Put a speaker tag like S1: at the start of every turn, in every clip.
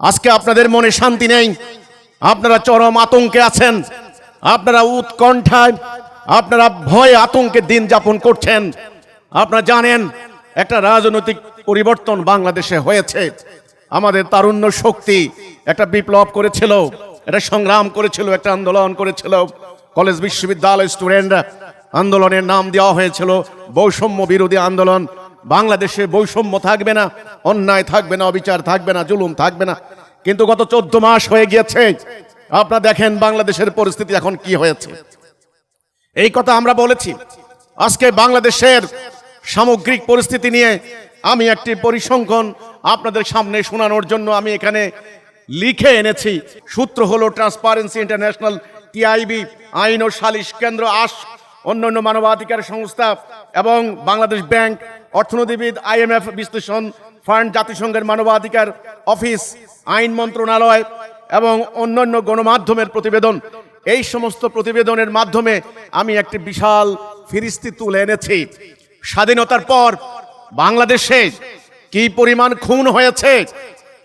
S1: আজকে আপনাদের মনে শান্তি নেই, আপনারা চরম আতঙ্কে আছেন, আপনারা উৎকণ্ঠায়, আপনারা ভয়ে আতঙ্কে দিন যাপন করছেন। আপনারা জানেন একটা রাজনৈতিক পরিবর্তন বাংলাদেশে হয়েছে। আমাদের তারুণ্য শক্তি একটা বিপ্লব করেছিল, একটা সংগ্রাম করেছিল, একটা আন্দোলন করেছিল। কলেজ বিশ্ববিদ্যালয় স্টুডেন্ট আন্দোলনের নাম দেওয়া হয়েছিল বৈষম্য বিরোধী আন্দোলন। বাংলাদেশে বৈষম্য থাকবে না, অন্যায় থাকবে না, অবিচার থাকবে না, জুলুম থাকবে না। কিন্তু গত 14 মাস হয়ে গিয়েছে, আপনারা দেখেন বাংলাদেশের পরিস্থিতি এখন কি হয়েছে। এই কথা আমরা বলেছি। আজকে বাংলাদেশের সামগ্রিক পরিস্থিতি নিয়ে আমি একটি পরিসংখ্যান আপনাদের সামনে শোনানোর জন্য আমি এখানে লিখে এনেছি। সূত্র হলো ট্রান্সপারেন্সি ইন্টারন্যাশনাল, টিআইবি, আইন ও সালিশ কেন্দ্র, অন্যান্য মানবাধিকার সংস্থা এবং বাংলাদেশ ব্যাংক, অর্থনীতিবিদ, IMF বিশ্লেষণ ফান্ড, জাতিসংঘের মানবাধিকার অফিস, আইন মন্ত্রণালয় এবং অন্যান্য গণমাধ্যমের প্রতিবেদন। এই সমস্ত প্রতিবেদনের মাধ্যমে আমি একটি বিশাল ফিরিস্তি তুলে এনেছি। স্বাধীনতার পর বাংলাদেশে কি পরিমাণ খুন হয়েছে,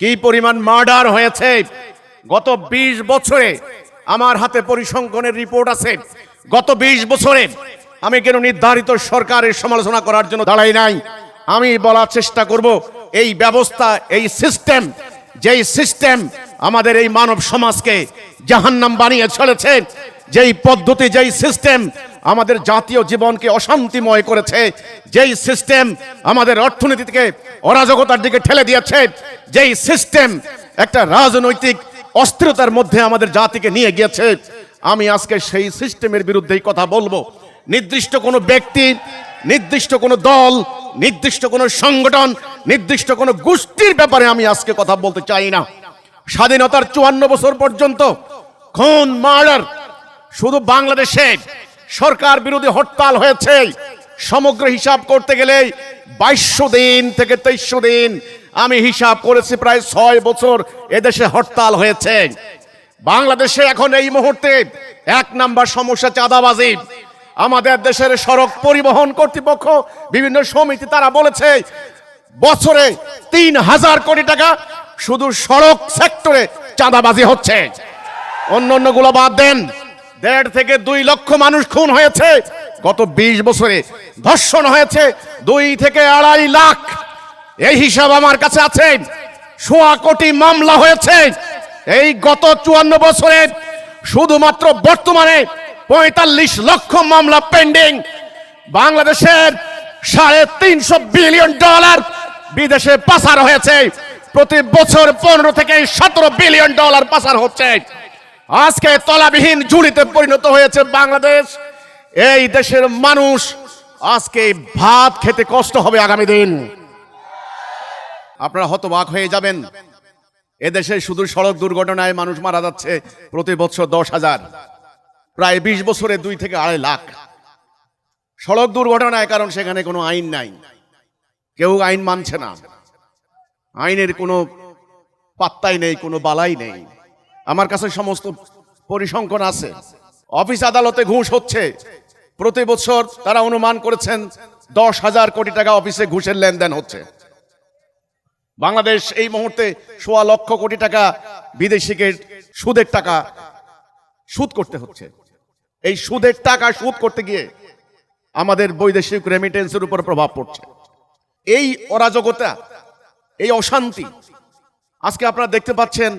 S1: কি পরিমাণ মার্ডার হয়েছে। গত 20 বছরে আমার হাতে পরিসংখ্যানের রিপোর্ট আছে। গত 20 বছরে আমি কেন নির্ধারিত সরকারের সমালোচনা করার জন্য দাঁড়াই নাই। আমি বলার চেষ্টা করব এই ব্যবস্থা, এই সিস্টেম, যেই সিস্টেম আমাদের এই মানব সমাজকে জাহান্নাম বানিয়ে চলেছে, যেই পদ্ধতি, যেই সিস্টেম আমাদের জাতীয় জীবনকে অশান্তিময় করেছে, যেই সিস্টেম আমাদের অর্থনীতিকে অরাজকতার দিকে ঠেলে দিয়েছে, যেই সিস্টেম একটা রাজনৈতিক অস্থিরতার মধ্যে আমাদের জাতিকে নিয়ে গিয়েছে, আমি আজকে সেই সিস্টেমের বিরুদ্ধেই কথা বলবো। নির্দিষ্ট কোনো ব্যক্তি, নির্দিষ্ট কোনো দল, নির্দিষ্ট কোনো সংগঠন, নির্দিষ্ট কোনো গোষ্ঠীর ব্যাপারে আমি আজকে কথা বলতে চাই না। স্বাধীনতার 54 বছর পর্যন্ত খুন, মার্ডার, শুধু বাংলাদেশে সরকার বিরোধী হরতাল হয়েছে সমগ্র হিসাব করতে গেলে 2200 দিন থেকে 2300 দিন। আমি হিসাব করেছি প্রায় 6 বছর এদেশে হরতাল হয়েছে। বাংলাদেশে এখন এই মুহূর্তে 1 নাম্বার সমস্যা চাঁদাবাজি। আমাদের দেশের সড়ক পরিবহন কর্তৃপক্ষ, বিভিন্ন সমিতি, তারা বলেছে বছরে 3000 কোটি টাকা শুধু সড়ক সেক্টরে চাঁদাবাজি হচ্ছে। অন্য গুলো বাদ দেন, 1.5 থেকে 2 লক্ষ মানুষ খুন হয়েছে গত 20 বছরে। ধর্ষণ হয়েছে 2 থেকে 2.5 লাখ, এই হিসাব আমার কাছে আছে। 1.25 কোটি মামলা হয়েছে এই গত 54 বছরে। শুধুমাত্র বর্তমানে 45 লক্ষ মামলা পেন্ডিং। বাংলাদেশের $350 বিলিয়ন বিদেশে পাচার হয়েছে। প্রতি বছর 15 থেকে 17 বিলিয়ন ডলার পাচার হচ্ছে। আজকে তলাবিহীন ঝুড়িতে পরিণত হয়েছে বাংলাদেশ। এই দেশের মানুষ আজকে ভাত খেতে কষ্ট হবে আগামী দিন। আপনারা হতবাক হয়ে যাবেন। এদেশে শুধু সড়ক দুর্ঘটনায় মানুষ মারা যাচ্ছে প্রতি বছর 10,000, প্রায় 20 বছরে 2 থেকে 2.5 লাখ সড়ক দুর্ঘটনায়। কারণ সেখানে কোনো আইন নাই, কেউ আইন মানছে না, আইনের কোনো পাত্তাই নেই, কোনো বালাই নেই। আমার কাছে সমস্ত পরিসংখ্যান আছে। অফিস আদালতে ঘুষ হচ্ছে প্রতি বছর, তারা অনুমান করেছেন 10,000 কোটি টাকা অফিসে ঘুষের লেনদেন হচ্ছে। বাংলাদেশ এই মুহূর্তে 1.25 লক্ষ কোটি টাকা বিদেশিকে সুদের টাকা সুদ করতে হচ্ছে। এই সুদের টাকা সুদ করতে গিয়ে আমাদের বৈদেশিক রেমিটেন্সের উপর প্রভাব পড়ছে। এই অরাজকতা, এই অশান্তি আজকে আপনারা দেখতে পাচ্ছেন।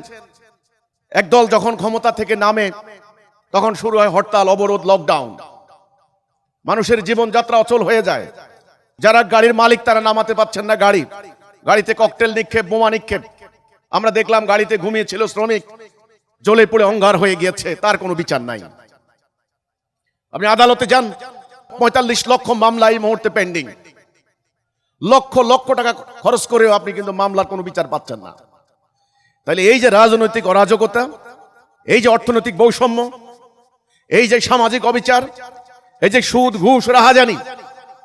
S1: একদল যখন ক্ষমতা থেকে নামে তখন শুরু হয় হরতাল, অবরোধ, লকডাউন। মানুষের জীবনযাত্রা অচল হয়ে যায়। যারা গাড়ির মালিক তারা নামাতে পাচ্ছেন না গাড়ি, গাড়িতে ককটেল নিক্ষেপ, বোমা নিক্ষেপ। আমরা দেখলাম গাড়িতে ঘুমিয়েছিল শ্রমিক, জ্বলে পড়ে অঙ্গার হয়ে গিয়েছে, তার কোনো বিচার নাই। আপনি আদালতে যান, 45 লক্ষ মামলা এই মুহূর্তে পেন্ডিং। লক্ষ লক্ষ টাকা খরচ করেও আপনি কিন্তু মামলার কোনো বিচার পাচ্ছেন না। তাহলে এই যে রাজনৈতিক অরাজকতা, এই যে অর্থনৈতিক বৈষম্য, এই যে সামাজিক অবিচার, এই যে সুদ, ঘুষ, রাহাজানি,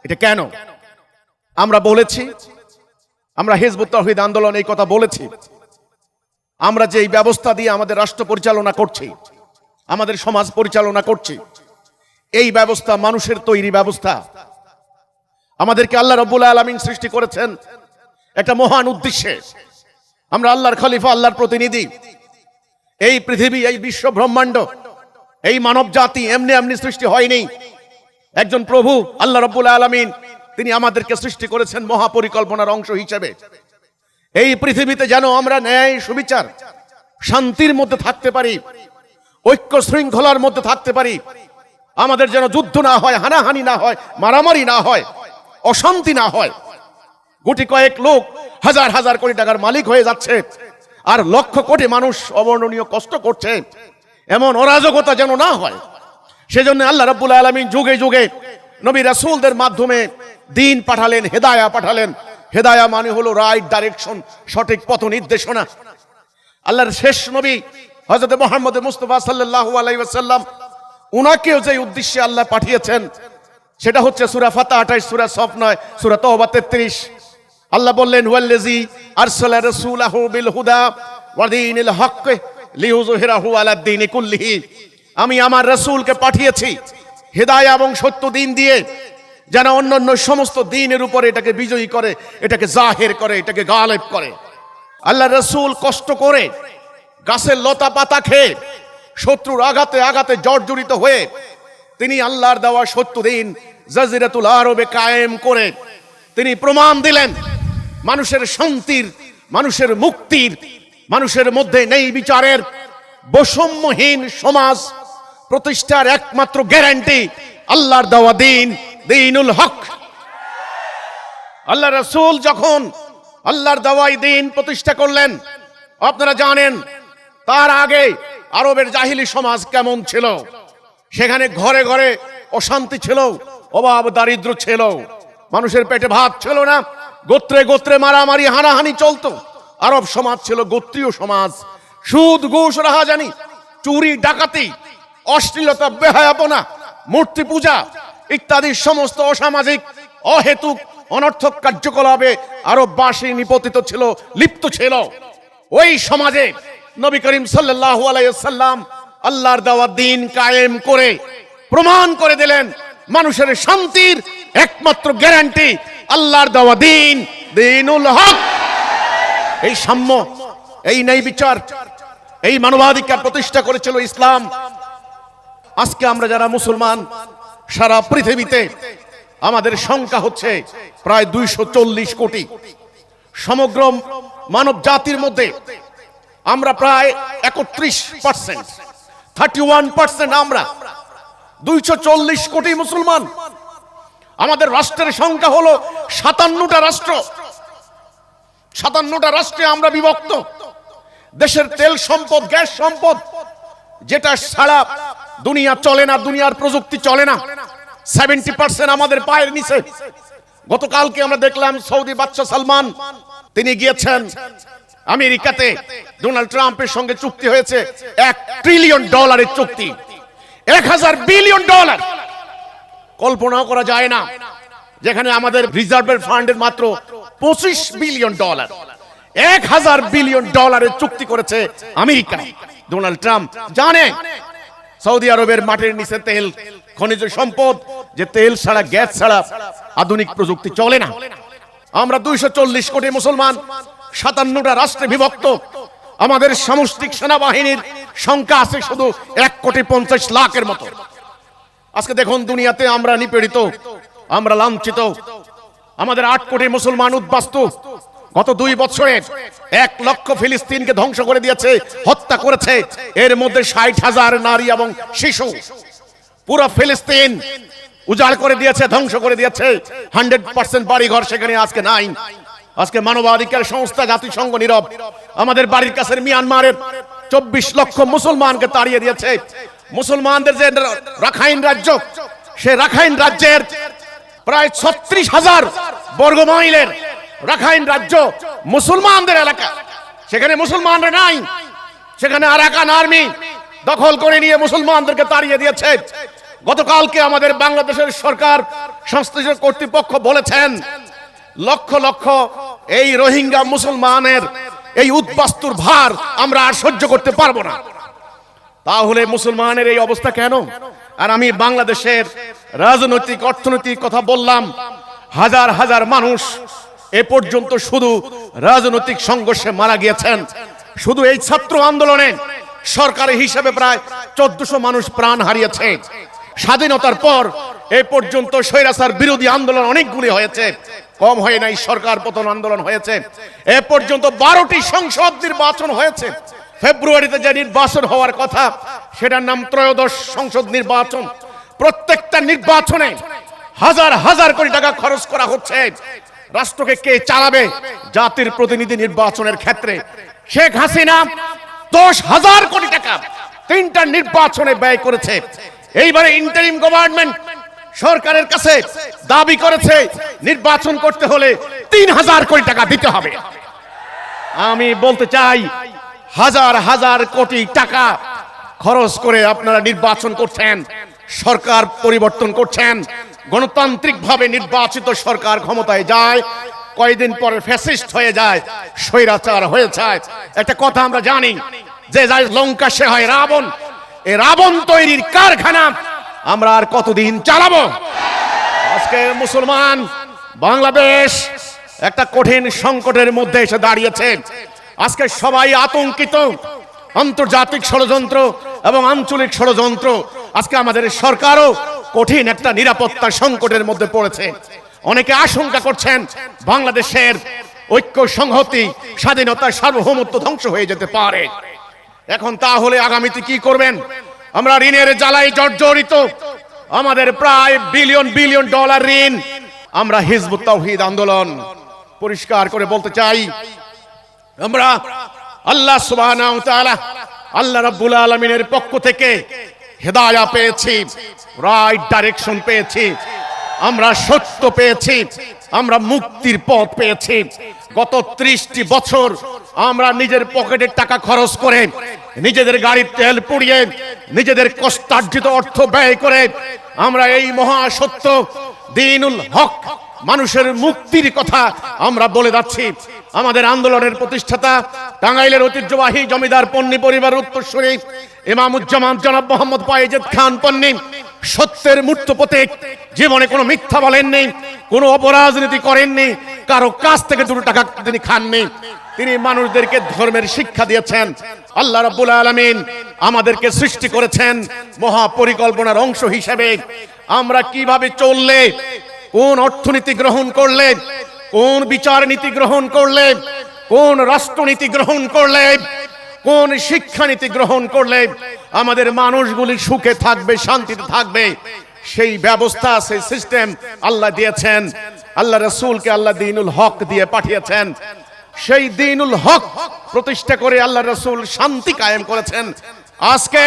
S1: এটা কেন? আমরা বলেছি, আমরা হিজবুত তাওহীদ আন্দোলন এই কথা বলেছি। আমরা যে এই ব্যবস্থা দিয়ে আমাদের রাষ্ট্র পরিচালনা করছি, আমাদের সমাজ পরিচালনা করছি, এই ব্যবস্থা মানুষের তৈরি ব্যবস্থা। আমাদেরকে আল্লাহ রাব্বুল আলামিন সৃষ্টি করেছেন একটা মহান উদ্দেশ্যে। আমরা আল্লাহর খলিফা, আল্লাহর প্রতিনিধি। এই পৃথিবী, এই বিশ্ব ব্রহ্মাণ্ড, এই মানব জাতি এমনি এমনি সৃষ্টি হয়নি। একজন প্রভু আল্লাহ রাব্বুল আলামিন তিনি আমাদেরকে সৃষ্টি করেছেন মহাপরিকল্পনার অংশ হিসেবে। এই পৃথিবীতে যেন আমরা ন্যায়, সুবিচার, শান্তির মধ্যে থাকতে পারি, ঐক্য শৃঙ্খলার মধ্যে থাকতে পারি। আমাদের যেন যুদ্ধ না হয়, হানাহানি না হয়, মারামারি না হয়, অশান্তি না হয়। গুটি কয়েক লোক হাজার হাজার কোটি টাকার মালিক হয়ে যাচ্ছে, আর লক্ষ কোটি মানুষ অবর্ণনীয় কষ্ট করছে। এমন অরাজকতা যেন না হয়। সেজন্য আল্লাহ রাব্বুল আলামিন যুগে যুগে নবী রাসূলদের মাধ্যমে দ্বীন পাঠালেন, হেদায়া পাঠালেন। হেদায়া মানে হলো রাইট ডাইরেকশন, সঠিক পথ নির্দেশনা। আল্লাহর শেষ নবী হযরত মুহাম্মদ মুস্তাফা সাল্লাল্লাহু আলাইহি ওয়াসাল্লাম, উনাকেও যে উদ্দেশ্যে আল্লাহ পাঠিয়েছেন সেটা হচ্ছে সূরা ফাতহ 28, সূরা সফ 9, সূরা তওবা 33। আল্লাহ বললেন, ওয়াল্লাযী আরসালা রাসূলাহু বিল হুদা ওয়া দীনিল হক লিইয়ুযহিরাহু আলা দ্বীনি কুল্লিহি। আমি আমার রাসূলকে পাঠিয়েছি হেদায়া এবং সত্য দ্বীন দিয়ে, যেন অন্যান্য সমস্ত দ্বীনের উপরে এটাকে বিজয়ী করে, এটাকে জাহির করে, এটাকে গালেব করে। আল্লাহ রাসূল কষ্ট করে, গাছের লতা পাতা খেয়ে, শত্রুর আঘাতে আঘাতে জর্জরিত হয়ে তিনি আল্লাহর দেওয়া সত্য দ্বীন জাজিরাতুল আরবে কায়েম করে তিনি প্রমাণ দিলেন মানুষের শান্তির, মানুষের মুক্তির, মানুষের মধ্যে নেই বিচারের, বৈষম্যহীন সমাজ প্রতিষ্ঠার একমাত্র গ্যারান্টি আল্লাহর দেওয়া দ্বীন, দ্বীনুল হক। আল্লাহ রাসূল যখন আল্লাহর দেওয়া দ্বীন প্রতিষ্ঠা করলেন, আপনারা জানেন তার আগে আরবের জাহিলি সমাজ কেমন ছিল। সেখানে ঘরে ঘরে অশান্তি ছিল, অভাব দারিদ্র ছিল, মানুষের পেটে ভাত ছিল না, গোত্রে গোত্রে মারামারি হানাহানি চলতো। আরব সমাজ ছিল গোত্রীয় সমাজ। সুদ, ঘুষ, রাহাজানি, চুরি, ডাকাতি, অশ্লীলতা, বেহায়াপনা, মূর্তি পূজা ইত্যাদি সমস্ত অসামাজিক, অহেতুক, অনর্থক কার্যকলাপে আরববাসী নিপতিত ছিল, লিপ্ত ছিল। ওই সমাজে নবী করিম সাল্লাল্লাহু আলাইহি ওয়াসাল্লাম আল্লাহর দেওয়া দ্বীন কায়েম করে প্রমাণ করে দিলেন মানুষের শান্তির একমাত্র গ্যারান্টি আল্লাহর দেওয়া দ্বীন, দ্বীনুল হক। এই সাম্য, এই ন্যায় বিচার, এই মানবাধিকার প্রতিষ্ঠা করেছিল ইসলাম। আজকে আমরা যারা মুসলমান সারা পৃথিবীতে আমাদের সংখ্যা হচ্ছে প্রায় 240 কোটি। সমগ্র মানব জাতির মধ্যে আমরা প্রায় 31%, 31% আমরা 240 কোটি মুসলমান। আমাদের রাষ্ট্রের সংখ্যা হলো 57টা রাষ্ট্র। 57টা রাষ্ট্রে আমরা বিভক্ত। দেশের তেল সম্পদ, গ্যাস সম্পদ, যেটা সারা দুনিয়া চলে না, দুনিয়ার প্রযুক্তি চলে না, 70% আমাদের পায়ের নিচে। গতকালকে আমরা দেখলাম সৌদি বাদশা সালমান তিনি গিয়েছেন আমেরিকাতে। ডোনাল্ড ট্রাম্পের সঙ্গে চুক্তি হয়েছে $1 ট্রিলিয়ন চুক্তি, $1000 বিলিয়ন। কল্পনাও করা যায় না, যেখানে আমাদের রিজার্ভের ফান্ডের মাত্র $25 বিলিয়ন। $1000 বিলিয়ন চুক্তি করেছে আমেরিকা। ডোনাল্ড ট্রাম্প জানে সৌদি আরবের মাটির নিচে তেল, খনিজ সম্পদ, যে তেল ছাড়া, গ্যাস ছাড়া আধুনিক প্রযুক্তি চলে না। আমরা 240 কোটি মুসলমান, 57টা রাষ্ট্রে বিভক্ত। আমাদের সামষ্টিক সেনাবাহিনীর সংখ্যা আছে শুধু 1,50,00,000 মতো। আজকে দেখুন দুনিয়াতে আমরা নিপীড়িত, আমরা লাঞ্ছিত। আমাদের 8 কোটি মুসলমান উদ্বাস্তু। গত 2 বছরে 1 লক্ষ ফিলিস্তিনকে ধ্বংস করে দিয়েছে, হত্যা করেছে। এর মধ্যে 60,000 নারী এবং শিশু। পুরো ফিলিস্তিন উজাড় করে দিয়েছে, ধ্বংস করে দিয়েছে। 100% বাড়িঘর সেখানে আজকে নাই। আজকে মানবাধিকার সংস্থা জাতিসংঘ নীরব। আমাদের বাড়ির কাছের মিয়ানমারের 24 লক্ষ মুসলমানকে তাড়িয়ে দিয়েছে। মুসলমানদের যে রাখাইন রাজ্য, সে রাখাইন রাজ্যের প্রায় 36,000 বর্গ মাইলের রাখাইন রাজ্য মুসলমানদের এলাকা। সেখানে মুসলমানরা নাই, সেখানে আরাকান আর্মি দখল করে নিয়ে মুসলমানদেরকে তাড়িয়ে দিয়েছে। গতকালকে আমাদের বাংলাদেশের সরকার সংশ্লিষ্ট কর্তৃপক্ষ বলেছেন লক্ষ লক্ষ এই রোহিঙ্গা মুসলমানের এই উদ্বাস্তুর ভার আমরা আর সহ্য করতে পারবো না। তাহলে মুসলমানের এই অবস্থা কেন? আর আমি বাংলাদেশের রাজনৈতিক, অর্থনৈতিক কথা বললাম। হাজার হাজার মানুষ এ পর্যন্ত শুধু রাজনৈতিক সংঘর্ষে মারা গিয়েছেন। শুধু এই ছাত্র আন্দোলনে সরকারি হিসেবে প্রায় 1400 মানুষ প্রাণ হারিয়েছে। স্বাধীনতার পর এ পর্যন্ত স্বৈরাচার বিরোধী আন্দোলন অনেকগুলি হয়েছে, কম হয় নাই। সরকার পতন আন্দোলন হয়েছে। এ পর্যন্ত 12টি সংসদ নির্বাচন হয়েছে। ফেব্রুয়ারিতে যে নির্বাচন হওয়ার কথা সেটার নাম ত্রয়োদশ সংসদ নির্বাচন। প্রত্যেকটা নির্বাচনে হাজার হাজার কোটি টাকা খরচ করা হচ্ছে। রাষ্ট্রকে কে চালাবে? জাতির প্রতিনিধি নির্বাচনের ক্ষেত্রে শেখ হাসিনা 10,000 কোটি টাকা 3টা নির্বাচনে ব্যয় করেছে। এইবারে ইন্টারিম গভর্নমেন্ট সরকারের কাছে দাবি করেছে নির্বাচন করতে হলে 3,000 কোটি টাকা দিতে হবে। আমি বলতে চাই, হাজার হাজার কোটি টাকা খরচ করে আপনারা নির্বাচন করছেন, সরকার পরিবর্তন করছেন, গণতান্ত্রিকভাবে নির্বাচিত সরকার ক্ষমতায় যায়, কয়েকদিন পরে ফ্যাসিস্ট হয়ে যায়, স্বৈরাচার হয়ে যায়। একটা কথা আমরা জানি যে যায় লঙ্কা সে হয় রাবণ। এই রাবণ তৈরির কারখানা আমরা আর কতদিন চালাবো? আজকে মুসলমান বাংলাদেশ একটা কঠিন সংকটের মধ্যে এসে দাঁড়িয়েছে। আজকে সবাই আতঙ্কিত। আন্তর্জাতিক ষড়যন্ত্র এবং আঞ্চলিক ষড়যন্ত্র, আজকে আমাদের সরকারও কঠিন একটা নিরাপত্তা সংকটের মধ্যে পড়েছে। অনেকে আশঙ্কা করছেন বাংলাদেশের ঐক্য, সংহতি, স্বাধীনতা, সার্বভৌমত্ব ধ্বংস হয়ে যেতে পারে। এখন তাহলে আগামীতে কি করবেন? আমরা ঋণের জ্বালায় জর্জরিত, আমাদের প্রায় বিলিয়ন বিলিয়ন ডলার ঋণ। আমরা হিজবুত তাওহীদ আন্দোলন পরিষ্কার করে বলতে চাই, আমরা আল্লাহ সুবহানাহু ওয়া তাআলা, আল্লাহ রাব্বুল আলামিনের পক্ষ থেকে হেদায়েত পেয়েছি, রাইট ডাইরেকশন পেয়েছি, আমরা সত্য পেয়েছি, আমরা মুক্তির পথ পেয়েছি। গত 30টি বছর আমরা নিজের পকেটের টাকা খরচ করে, নিজেদের গাড়ির তেল পুড়িয়ে, নিজেদের কষ্টার্জিত অর্থ ব্যয় করে আমরা এই মহা সত্য দ্বীনুল হক, মানুষের মুক্তির কথা আমরা বলে যাচ্ছি। আমাদের আন্দোলনের প্রতিষ্ঠাতা টাঙ্গাইলের ঐতিহ্যবাহী জমিদার পন্নী পরিবারের উত্তরসূরি ইমামুজ্জামান জনাব মোহাম্মদ ফয়েজেদ খান পন্নী সত্যের মূর্ত প্রতীক। জীবনে কোনো মিথ্যা বলেননি, কোনো অপরাজনীতি করেননি, কারো কাছ থেকে 2 টাকা তিনি খাননি। তিনি মানুষদেরকে ধর্মের শিক্ষা দিয়েছেন। আল্লাহ রাব্বুল আলামিন আমাদেরকে সৃষ্টি করেছেন মহা পরিকল্পনার অংশ হিসেবে। আমরা কিভাবে চললে, কোন অর্থনীতি গ্রহণ করলে, কোন বিচার নীতি গ্রহণ করলে, কোন রাষ্ট্রনীতি গ্রহণ করলে, কোন শিক্ষানীতি গ্রহণ করলে আমাদের মানুষগুলি সুখে থাকবে, শান্তিতে থাকবে, সেই ব্যবস্থা, সেই সিস্টেম আল্লাহ দিয়েছেন। আল্লাহ রাসূলকে আল্লাহ দ্বীনুল হক দিয়ে পাঠিয়েছেন। সেই দ্বীনুল হক প্রতিষ্ঠা করে আল্লাহ রাসূল শান্তি কায়েম করেছেন। আজকে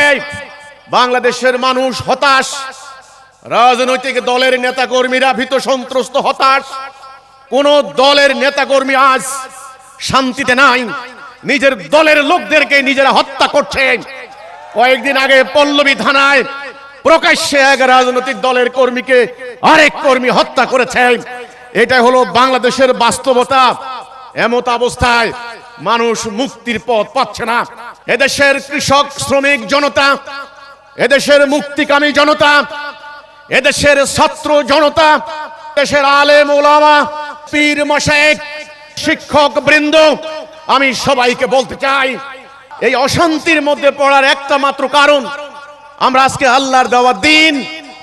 S1: বাংলাদেশের মানুষ হতাশ, রাজনৈতিক দলের নেতাকর্মীরা ভীত সন্ত্রস্ত, হতাশ। কোন দলের নেতাকর্মী আজ শান্তিতে নাই। নিজের দলের লোকদেরকে নিজেরা হত্যা করছে। কয়েকদিন আগে পল্লবী থানায় প্রকাশ্যে এক রাজনৈতিক দলের কর্মীকে আরেক কর্মী হত্যা করেছে। এটা হলো বাংলাদেশের বাস্তবতা। এমত অবস্থায় মানুষ মুক্তির পথ পাচ্ছে না। এদেশের কৃষক, শ্রমিক জনতা, এদেশের মুক্তিকামী জনতা, এদেশের ছাত্র জনতা, দেশের আলেম ওলামা, পীর মাশায়েখ, শিক্ষক বৃন্দ, আমি সবাইকে বলতে চাই, এই অশান্তির মধ্যে পড়ার একটা মাত্র কারণ, আমরা আজকে আল্লাহর দেওয়া দিন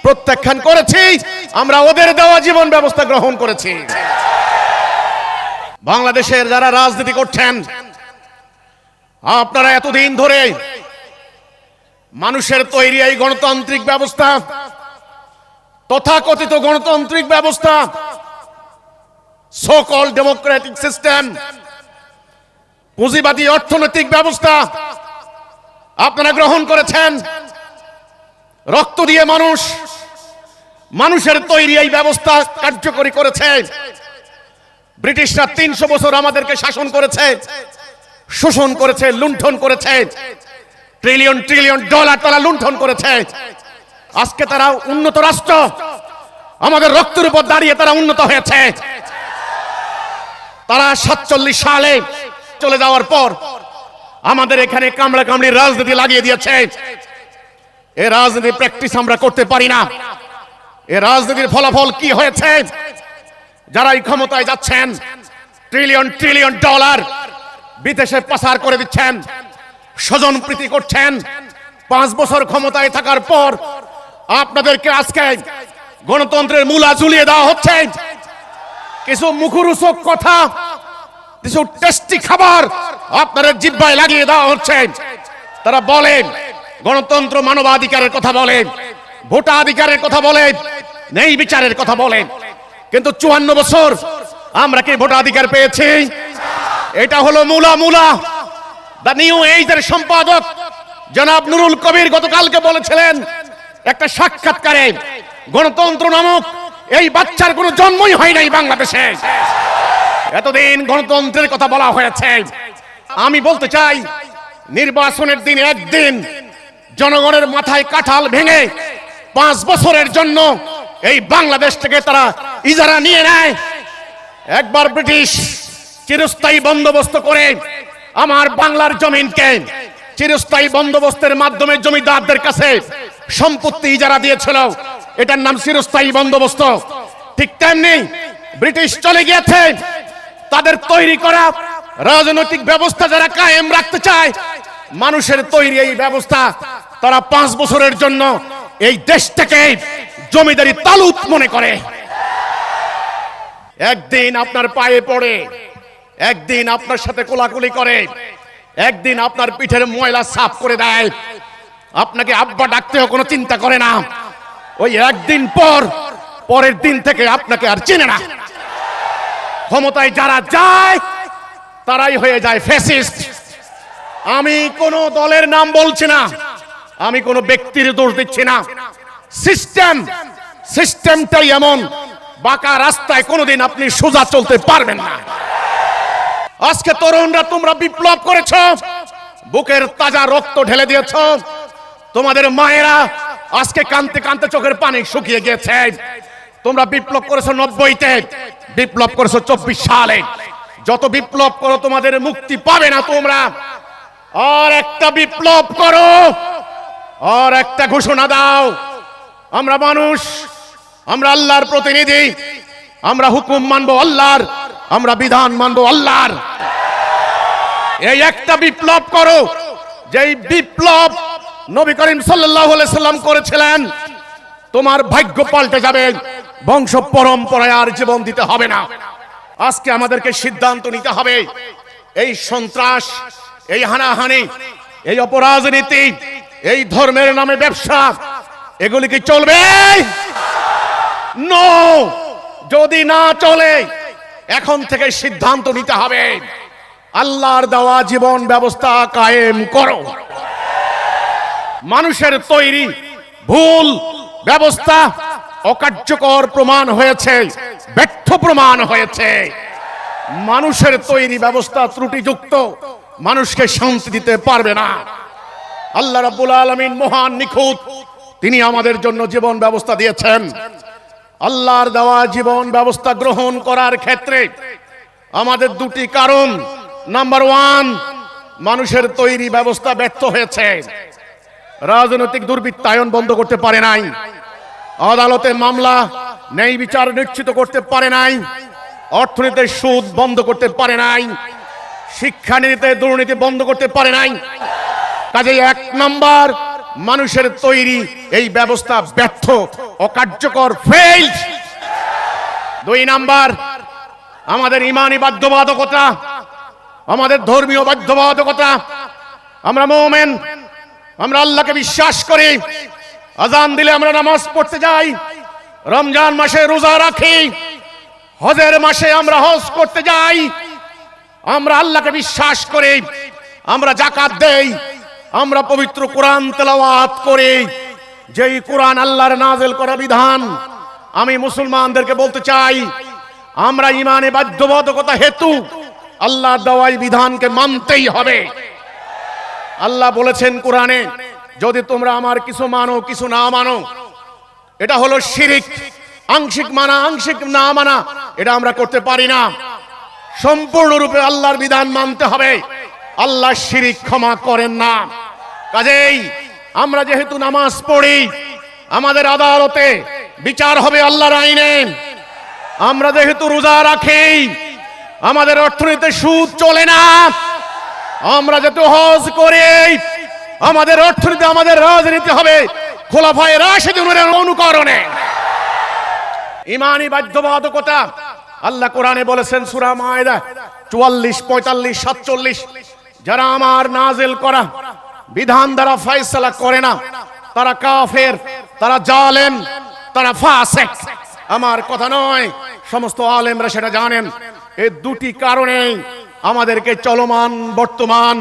S1: প্রত্যাখ্যান করেছি, আমরা ওদের দেওয়া জীবন ব্যবস্থা গ্রহণ করেছি। বাংলাদেশের যারা রাজনীতি করছেন, আপনারা এতদিন ধরে মানুষের তৈরি এই গণতান্ত্রিক ব্যবস্থা, তথাকথিত গণতান্ত্রিক ব্যবস্থা, সো কল ডেমোক্রেটিক সিস্টেম, পুঁজিবাদী অর্থনৈতিক ব্যবস্থা আপনারা গ্রহণ করেছেন। রক্ত দিয়ে মানুষের তৈরি এই ব্যবস্থা কার্যকরী করেছে। ব্রিটিশরা 300 বছর আমাদেরকে শাসন করেছে, শোষণ করেছে, লুণ্ঠন করেছে, ট্রিলিয়ন ট্রিলিয়ন ডলার তারা লুণ্ঠন করেছে। আজকে তারা উন্নত রাষ্ট্র, আমাদের রক্তের উপর দাঁড়িয়ে তারা উন্নত হয়েছে। তারা 47 সালে চলে যাওয়ার পর আমাদের এখানে কামড়া কামড়ির রাজনীতি লাগিয়ে দিয়েছে। এই রাজনীতি প্র্যাকটিস আমরা করতে পারি না। এই রাজনীতির ফলাফল কি হয়েছে? যারা এই ক্ষমতায় যাচ্ছেন ট্রিলিয়ন ট্রিলিয়ন ডলার বিদেশে পাচার করে দিচ্ছেন, স্বজন প্রীতি করছেন। 5 বছর ক্ষমতায় থাকার পর আপনাদেরকে আজকে গণতন্ত্রের মূলা ঝুলিয়ে দেওয়া হচ্ছে। কিছু মুখরোচক কথা, কিছু টেস্টি খাবার আপনাদের জিহ্বায় লাগিয়ে দেওয়া হচ্ছে। তারা বলে গণতন্ত্র মানবাধিকারের কথা বলে, ভোটাধিকারের কথা বলে, নেই বিচারের কথা বলে, কিন্তু 54 বছর আমরা কি ভোটাধিকার পেয়েছি? এটা হলো মূলা। দ্য নিউ এজের সম্পাদক জনাব নুরুল কবির গতকালকে বলেছিলেন একটা সাক্ষাৎকারে, গণতন্ত্র নামক এই বাচ্চার কোনো জন্মই হয় নাই বাংলাদেশে। এতদিন গণতন্ত্রের কথা বলা হয়েছে। আমি বলতে চাই, নির্বাচনের দিন একদিন জনগণের মাথায় কাঁঠাল ভেঙে 5 বছরের জন্য এই বাংলাদেশ থেকে তারা ইজারা নিয়ে নেয়। একবার ব্রিটিশ চিরস্থায়ী বন্দোবস্ত করে আমার বাংলার জমিনকে চিরস্থায়ী বন্দোবস্তের মাধ্যমে জমিদারদের কাছে সম্পত্তি ইজারা দিয়েছিল, এটার নাম চিরস্থায়ী বন্দোবস্ত। ঠিক তেমনি ব্রিটিশ চলে গিয়েছে, তাদের তৈরি করা রাজনৈতিক ব্যবস্থা যারা কায়েম রাখতে চায়, মানুষের তৈরি এই ব্যবস্থা, তারা 5 বছরের জন্য এই দেশটাকে জমিদারি তালুত মনে করে। একদিন আপনার পায়ে পড়ে, একদিন আপনার সাথে কোলাকুলি করে, একদিন আপনার পিঠের ময়লা সাফ করে দেয়, আপনাকে আব্বা ডাকতেও কোনো চিন্তা করে না। ওই একদিন পর পরের দিন থেকে আপনাকে আর চেনে না। ক্ষমতায় যারা যায় তারাই হয়ে যায় ফ্যাসিস্ট। আমি কোন দলের নাম বলছি না, আমি কোন ব্যক্তির দোষ দিচ্ছি না। সিস্টেমটাই এমন, বাঁকা রাস্তায় কোনোদিন আপনি সোজা চলতে পারবেন না। আজকে তরুণরা তোমরা বিপ্লব করেছো, বুকের তাজা রক্ত ঢেলে দিয়েছো। তোমাদের মায়েরা আজকে কাঁদতে কাঁদতে চোখের পানি শুকিয়ে গিয়েছে। তোমরা বিপ্লব করেছো 90-তে, বিপ্লব করেছো 24 সালে। যত বিপ্লব করো তোমাদের মুক্তি পাবে না তোমরা। আর একটা বিপ্লব করো, আর একটা ঘোষণা দাও, আমরা মানুষ, আমরা আল্লাহর প্রতিনিধি, আমরা হুকুম মানবো আল্লাহর, আমরা বিধান মানবো আল্লাহর। এই একটা বিপ্লব করো, যেই বিপ্লব নবী করিম সাল্লাল্লাহু আলাইহি সাল্লাম করেছিলেন। তোমার ভাগ্য পাল্টে যাবে, বংশ পরম্পরায় আর জীবন দিতে হবে না। আজকে আমাদেরকে সিদ্ধান্ত নিতে হবে, এই সন্ত্রাস, এই হানাহানি, এই অপরাজনীতি, এই ধর্মের নামে ব্যবসা, এগুলি কি চলবে? নো। যদি না চলে, এখন থেকে সিদ্ধান্ত নিতে হবে, আল্লাহর দেওয়া জীবন ব্যবস্থা কায়েম করো। মানুষের তৈরি ভুল ব্যবস্থা অকার্যকর প্রমাণ হয়েছে, ব্যর্থ প্রমাণ হয়েছে। মানুষের তৈরি ব্যবস্থা ত্রুটিযুক্ত, মানুষকে শান্তি দিতে পারবে না। আল্লাহ রাব্বুল আলামিন মহান, নিখুঁত, তিনি আমাদের জন্য জীবন ব্যবস্থা দিয়েছেন। আল্লাহর দেওয়া জীবন ব্যবস্থা গ্রহণ করার ক্ষেত্রে আমাদের দুটি কারণ। নাম্বার 1, মানুষের তৈরি ব্যবস্থা ব্যর্থ হয়েছে। রাজনৈতিক দুর্বৃত্তায়ন বন্ধ করতে পারে নাই, আদালতে মামলা ন্যায় বিচার নিশ্চিত করতে পারে নাই, অর্থনীতির সুদ বন্ধ করতে পারে নাই, শিক্ষানীতিতে দুর্নীতি বন্ধ করতে পারে নাই। কাজেই 1 নাম্বার, মানুষের তৈরি এই ব্যবস্থা ব্যর্থ, অকার্যকর, ফেইল্ড। 2 নাম্বার, আমাদের ঈমানি বাধ্যবাধকতা, আমাদের ধর্মীয় বাধ্যবাধকতা। আমরা মুমিন, আমরা আল্লাহকে বিশ্বাস করি। আযান দিলে আমরা নামাজ পড়তে যাই, রমজান মাসে রোজা রাখি, হজের মাসে আমরা হজ করতে যাই। আমরা আল্লাহকে বিশ্বাস করি, আমরা যাকাত দেই, আমরা পবিত্র কোরআন তেলাওয়াত করি, যেই কোরআন আল্লাহর নাযিল করা বিধান। আমি মুসলমানদেরকে বলতে চাই, আমরা ঈমানে বাধ্যবাধকতা হেতু আল্লাহর দেওয়া বিধানকে মানতেই হবে। আল্লাহ বলেছেন কোরআনে, যদি তোমরা আমার কিছু মানো কিছু না মানো, এটা হলো শিরিক। আংশিক মানা আংশিক না মানা এটা আমরা করতে পারি না। সম্পূর্ণরূপে আল্লাহর বিধান মানতে হবে। আল্লাহ শিরিক ক্ষমা করেন না। কাজেই আমরা যেহেতু নামাজ পড়ি, আমাদের আদালতে বিচার হবে আল্লাহর আইনে। আমরা যেহেতু রোজা রাখি, আমাদের অর্থনীতিতে সুদ চলে না। আমরা যত হজ করে আমাদের অর্থনীতি, আমাদের রাজনীতি হবে খোলাফায়ে রাশিদুনের অনুকরণে। ইমানি বাধ্যবাধকতা আল্লাহ কোরআনে বলেছেন সূরা মায়েদা 44, 45, 47, যারা আমার নাজিল করা বিধান দ্বারা ফয়সালা করে না তারা কাফের, তারা জালেম, তারা ফাসিক। আমার কথা নয়, সমস্ত আলেমরা সেটা জানেন। এই দুটি কারণে আমাদেরকে চলমান বর্তমান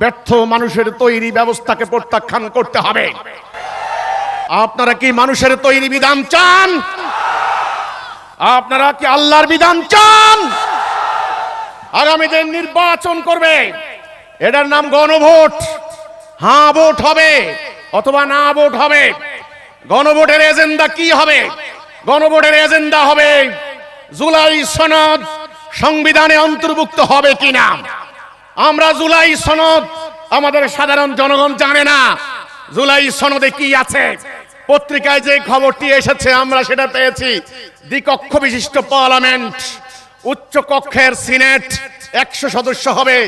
S1: ব্যর্থ মানুষের তৈরি ব্যবস্থাকে প্রত্যাখ্যান করতে হবে। আপনারা কি মানুষের তৈরি বিধান চান? আপনারা কি আল্লাহর বিধান চান? আগামী দিন নির্বাচন করবে, এটার নাম গণভোট। হ্যাঁ ভোট হবে অথবা না ভোট হবে। গণভোটের এজেন্ডা কি হবে? গণভোটের এজেন্ডা হবে জুলাই সনদ সংবিধানে অন্তর্ভুক্ত হবে কিনা। আমরা জুলাই সনদ, আমাদের সাধারণ জনগণ জানে না জুলাই সনদে কি আছে। পত্রিকায় যে খবরটি এসেছে আমরা সেটা পেয়েছি, দ্বিকক্ষ বিশিষ্ট পার্লামেন্ট, উচ্চ কক্ষের সিনেট 100 সদস্য হবে,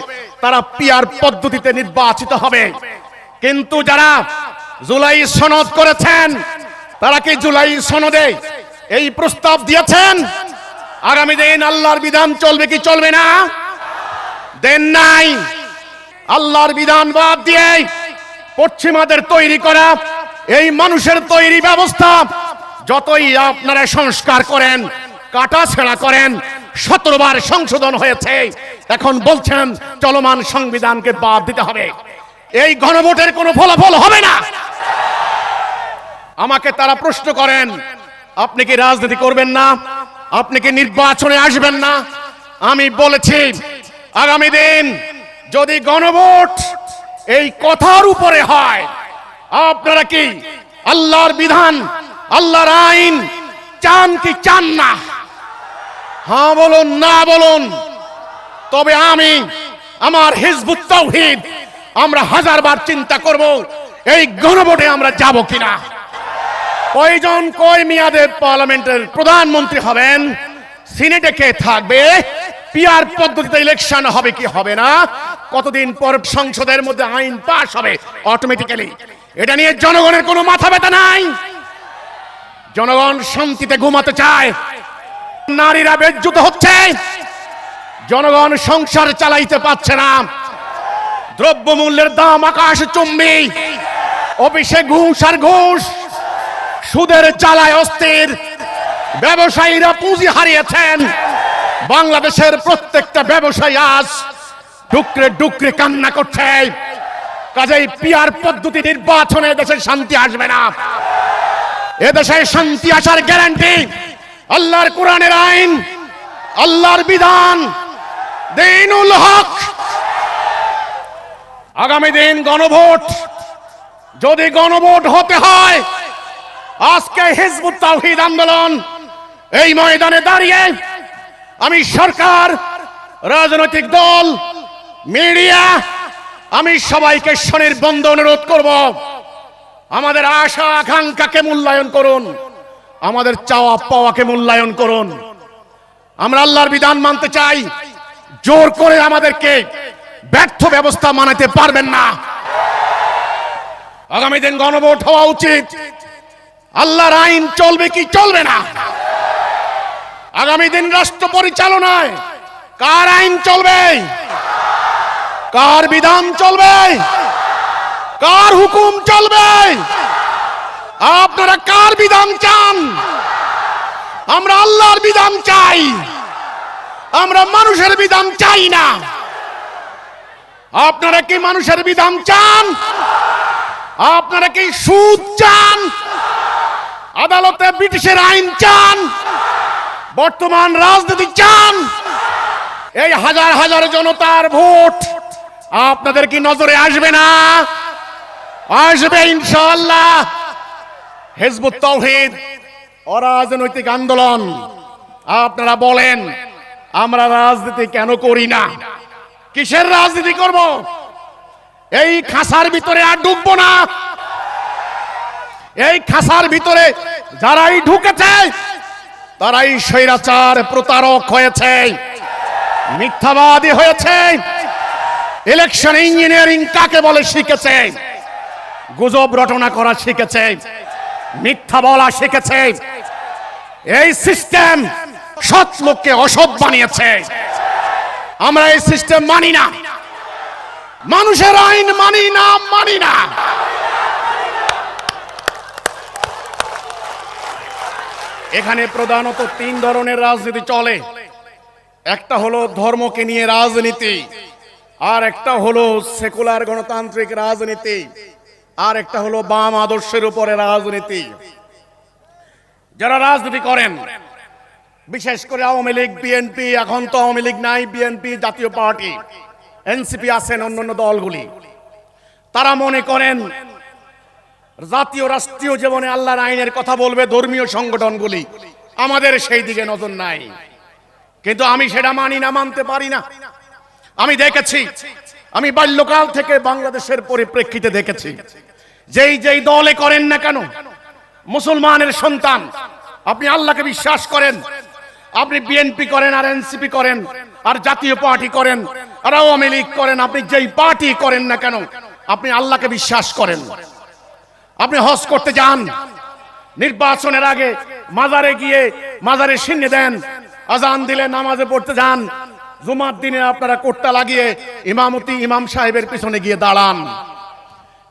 S1: তারা পিআর পদ্ধতিতে নির্বাচিত হবে। কিন্তু যারা জুলাই সনদ করেছেন তারা কি জুলাই সনদে এই প্রস্তাব দিয়েছেন আগামী দিন আল্লাহর বিধান চলবে কি চলবে না? দেন নাই। আল্লাহর বিধান বাদ দিয়ে পশ্চিমাদের তৈরি করা এই মানুষের তৈরি ব্যবস্থা যতই আপনারা সংস্কার করেন, কাটাছেঁড়া করেন, 17 বার সংশোধন হয়েছে, এখন বলছেন চলমান সংবিধানকে বাদ দিতে হবে। এই গণভোটের কোনো ফলাফল হবে না। আমাকে তারা প্রশ্ন করেন, আপনি কি রাজনীতি করবেন না? আপনি কি নির্বাচনে আসবেন না? আমি বলেছি আগামী দিন যদি গণভোট এই কথার উপরে হয়, আপনারা কি আল্লাহর বিধান, আল্লাহর আইন চান কি চান না? হ্যাঁ বলুন, না বলুন। তবে আমি, আমার হিজবুত তাওহীদ, আমরা 1000 বার চিন্তা করব এই গণভোটে আমরা যাব কিনা। কয়জন কয় মেয়াদে পার্লামেন্টের প্রধানমন্ত্রী হবেন, সিনেটে কে থাকবে, পিআর পদ্ধতিতে ইলেকশন হবে কি হবে না, কতদিন পর সংসদের মধ্যে আইন পাস হবে অটোমেটিক্যালি, এটা নিয়ে জনগণের কোনো মাথা ব্যথা নাই। জনগণ শান্তিতে ঘুমাতে চায়, নারীরা বেজ্জুত হচ্ছে, জনগণ সংসার চালাইতে পারছে না, দ্রব্যমূল্যের দাম আকাশ চুম্বি, অফিসে ঘুষ আর ঘুষ, সুদের জ্বালায় অস্থির, ব্যবসায়ীরা পুঁজি হারিয়েছেন। বাংলাদেশের প্রত্যেকটা ব্যবসায়ী আজ ডুকরে ডুকরে কান্না করছে। কাজেই পিআর পদ্ধতি নির্বাচনে দেশে শান্তি আসবে না। এদেশে শান্তি আসার গ্যারান্টি আল্লাহর কোরআনের আইন, আল্লাহর বিধান, দীনুল হক। আগামী দিন গণভোট, যদি গণভোট হতে হয়, আজকে হিজবুত তাওহীদ আন্দোলন এই ময়দানে দাঁড়িয়ে আমি সরকার, রাজনৈতিক দল, মিডিয়া, আমি সবাইকে স্বনির্বন্ধ অনুরোধ করব, আমাদের আশা আকাঙ্ক্ষাকে মূল্যায়ন করুন, আমাদের চাওয়া পাওয়াকে মূল্যায়ন করুন। আমরা আল্লাহর বিধান মানতে চাই, জোর করে আমাদেরকে ব্যর্থ ব্যবস্থা মানাতে পারবেন না। আগামী দিন গণভোট হওয়া উচিত। আল্লাহর আইন চলবে কি চলবে না? আগামী দিন রাষ্ট্র পরিচালনায় কার আইন চলবে, কার বিধান চলবে, কার হুকুম চলবে? আপনারা কার বিধান চান? আমরা আল্লাহর বিধান চাই, আমরা মানুষের বিধান চাই না। আপনারা কি মানুষের বিধান চান? আপনারা কি সুদ চান? আদালতে ব্রিটিশের আইন চান? বর্তমান রাজনীতি চান? এই হাজার হাজার জনতার ভোট আপনাদের কি নজরে আসবে না? আসবে ইনশাআল্লাহ। হিজবুত তাওহীদ অরাজনৈতিক আন্দোলন। আপনারা বলেন আমরা রাজনীতি কেন করি না? কিসের রাজনীতি করব? এই খাসার ভিতরে আর ঢুকবো না। এই খাসার ভিতরে যারাই ঢুকেছে তারাই স্বৈরাচার, প্রতারক হয়েছে। মিথ্যাবাদী হয়েছে। ইলেকশন ইঞ্জিনিয়ারিং কাকে বলে শিখেছে, গুজব রটনা করা শিখেছে, মিথ্যা বলা শিখেছে। এই সিস্টেম সৎ লোককে অসৎ বানিয়েছে। আমরা এই সিস্টেম মানি না, মানুষের আইন মানি না, মানি না। এখানে প্রধানত তিন ধরনের রাজনীতি চলে। একটা হলো ধর্মকে নিয়ে রাজনীতি, আর একটা হলো সেকুলার গণতান্ত্রিক রাজনীতি, আর একটা হলো বাম আদর্শের উপরে রাজনীতি। যারা রাজনীতি করেন, বিশেষ করে আওয়ামী লীগ, বিএনপি, এখন তো আওয়ামী লীগ নাই, বিএনপি জাতীয় পার্টি, এনসিপি আছেন, অন্যান্য দলগুলি, তারা মনে করেন জাতীয় রাষ্ট্রীয় জীবনে আল্লাহর আইনের কথা বলবে ধর্মীয় সংগঠনগুলি, আমাদের সেই দিকে নজর নাই। কিন্তু আমি সেটা মানি না, মানতে পারি না। আমি দেখেছি, আমি বাল্যকাল থেকে বাংলাদেশের পরিপ্রেক্ষিতে দেখেছি, যেই দলে করেন না কেন, মুসলমানের সন্তান, আপনি আল্লাহকে বিশ্বাস করেন, আপনি বিএনপি করেন আর এনসিপি করেন আর জাতীয় পার্টি করেন আর আওয়ামী লীগ করেন, আপনি যেই পার্টি করেন না কেন আপনি আল্লাহকে বিশ্বাস করেন। আপনি হজ করতে যান, নির্বাচনের আগে মাজারে গিয়ে মাজারে সিন্নি দেন, আজান দিলে নামাজে পড়তে যান, জুমার দিনে আপনারা কোট্টা লাগিয়ে ইমামতি ইমাম সাহেবের পিছনে গিয়ে দাঁড়ান।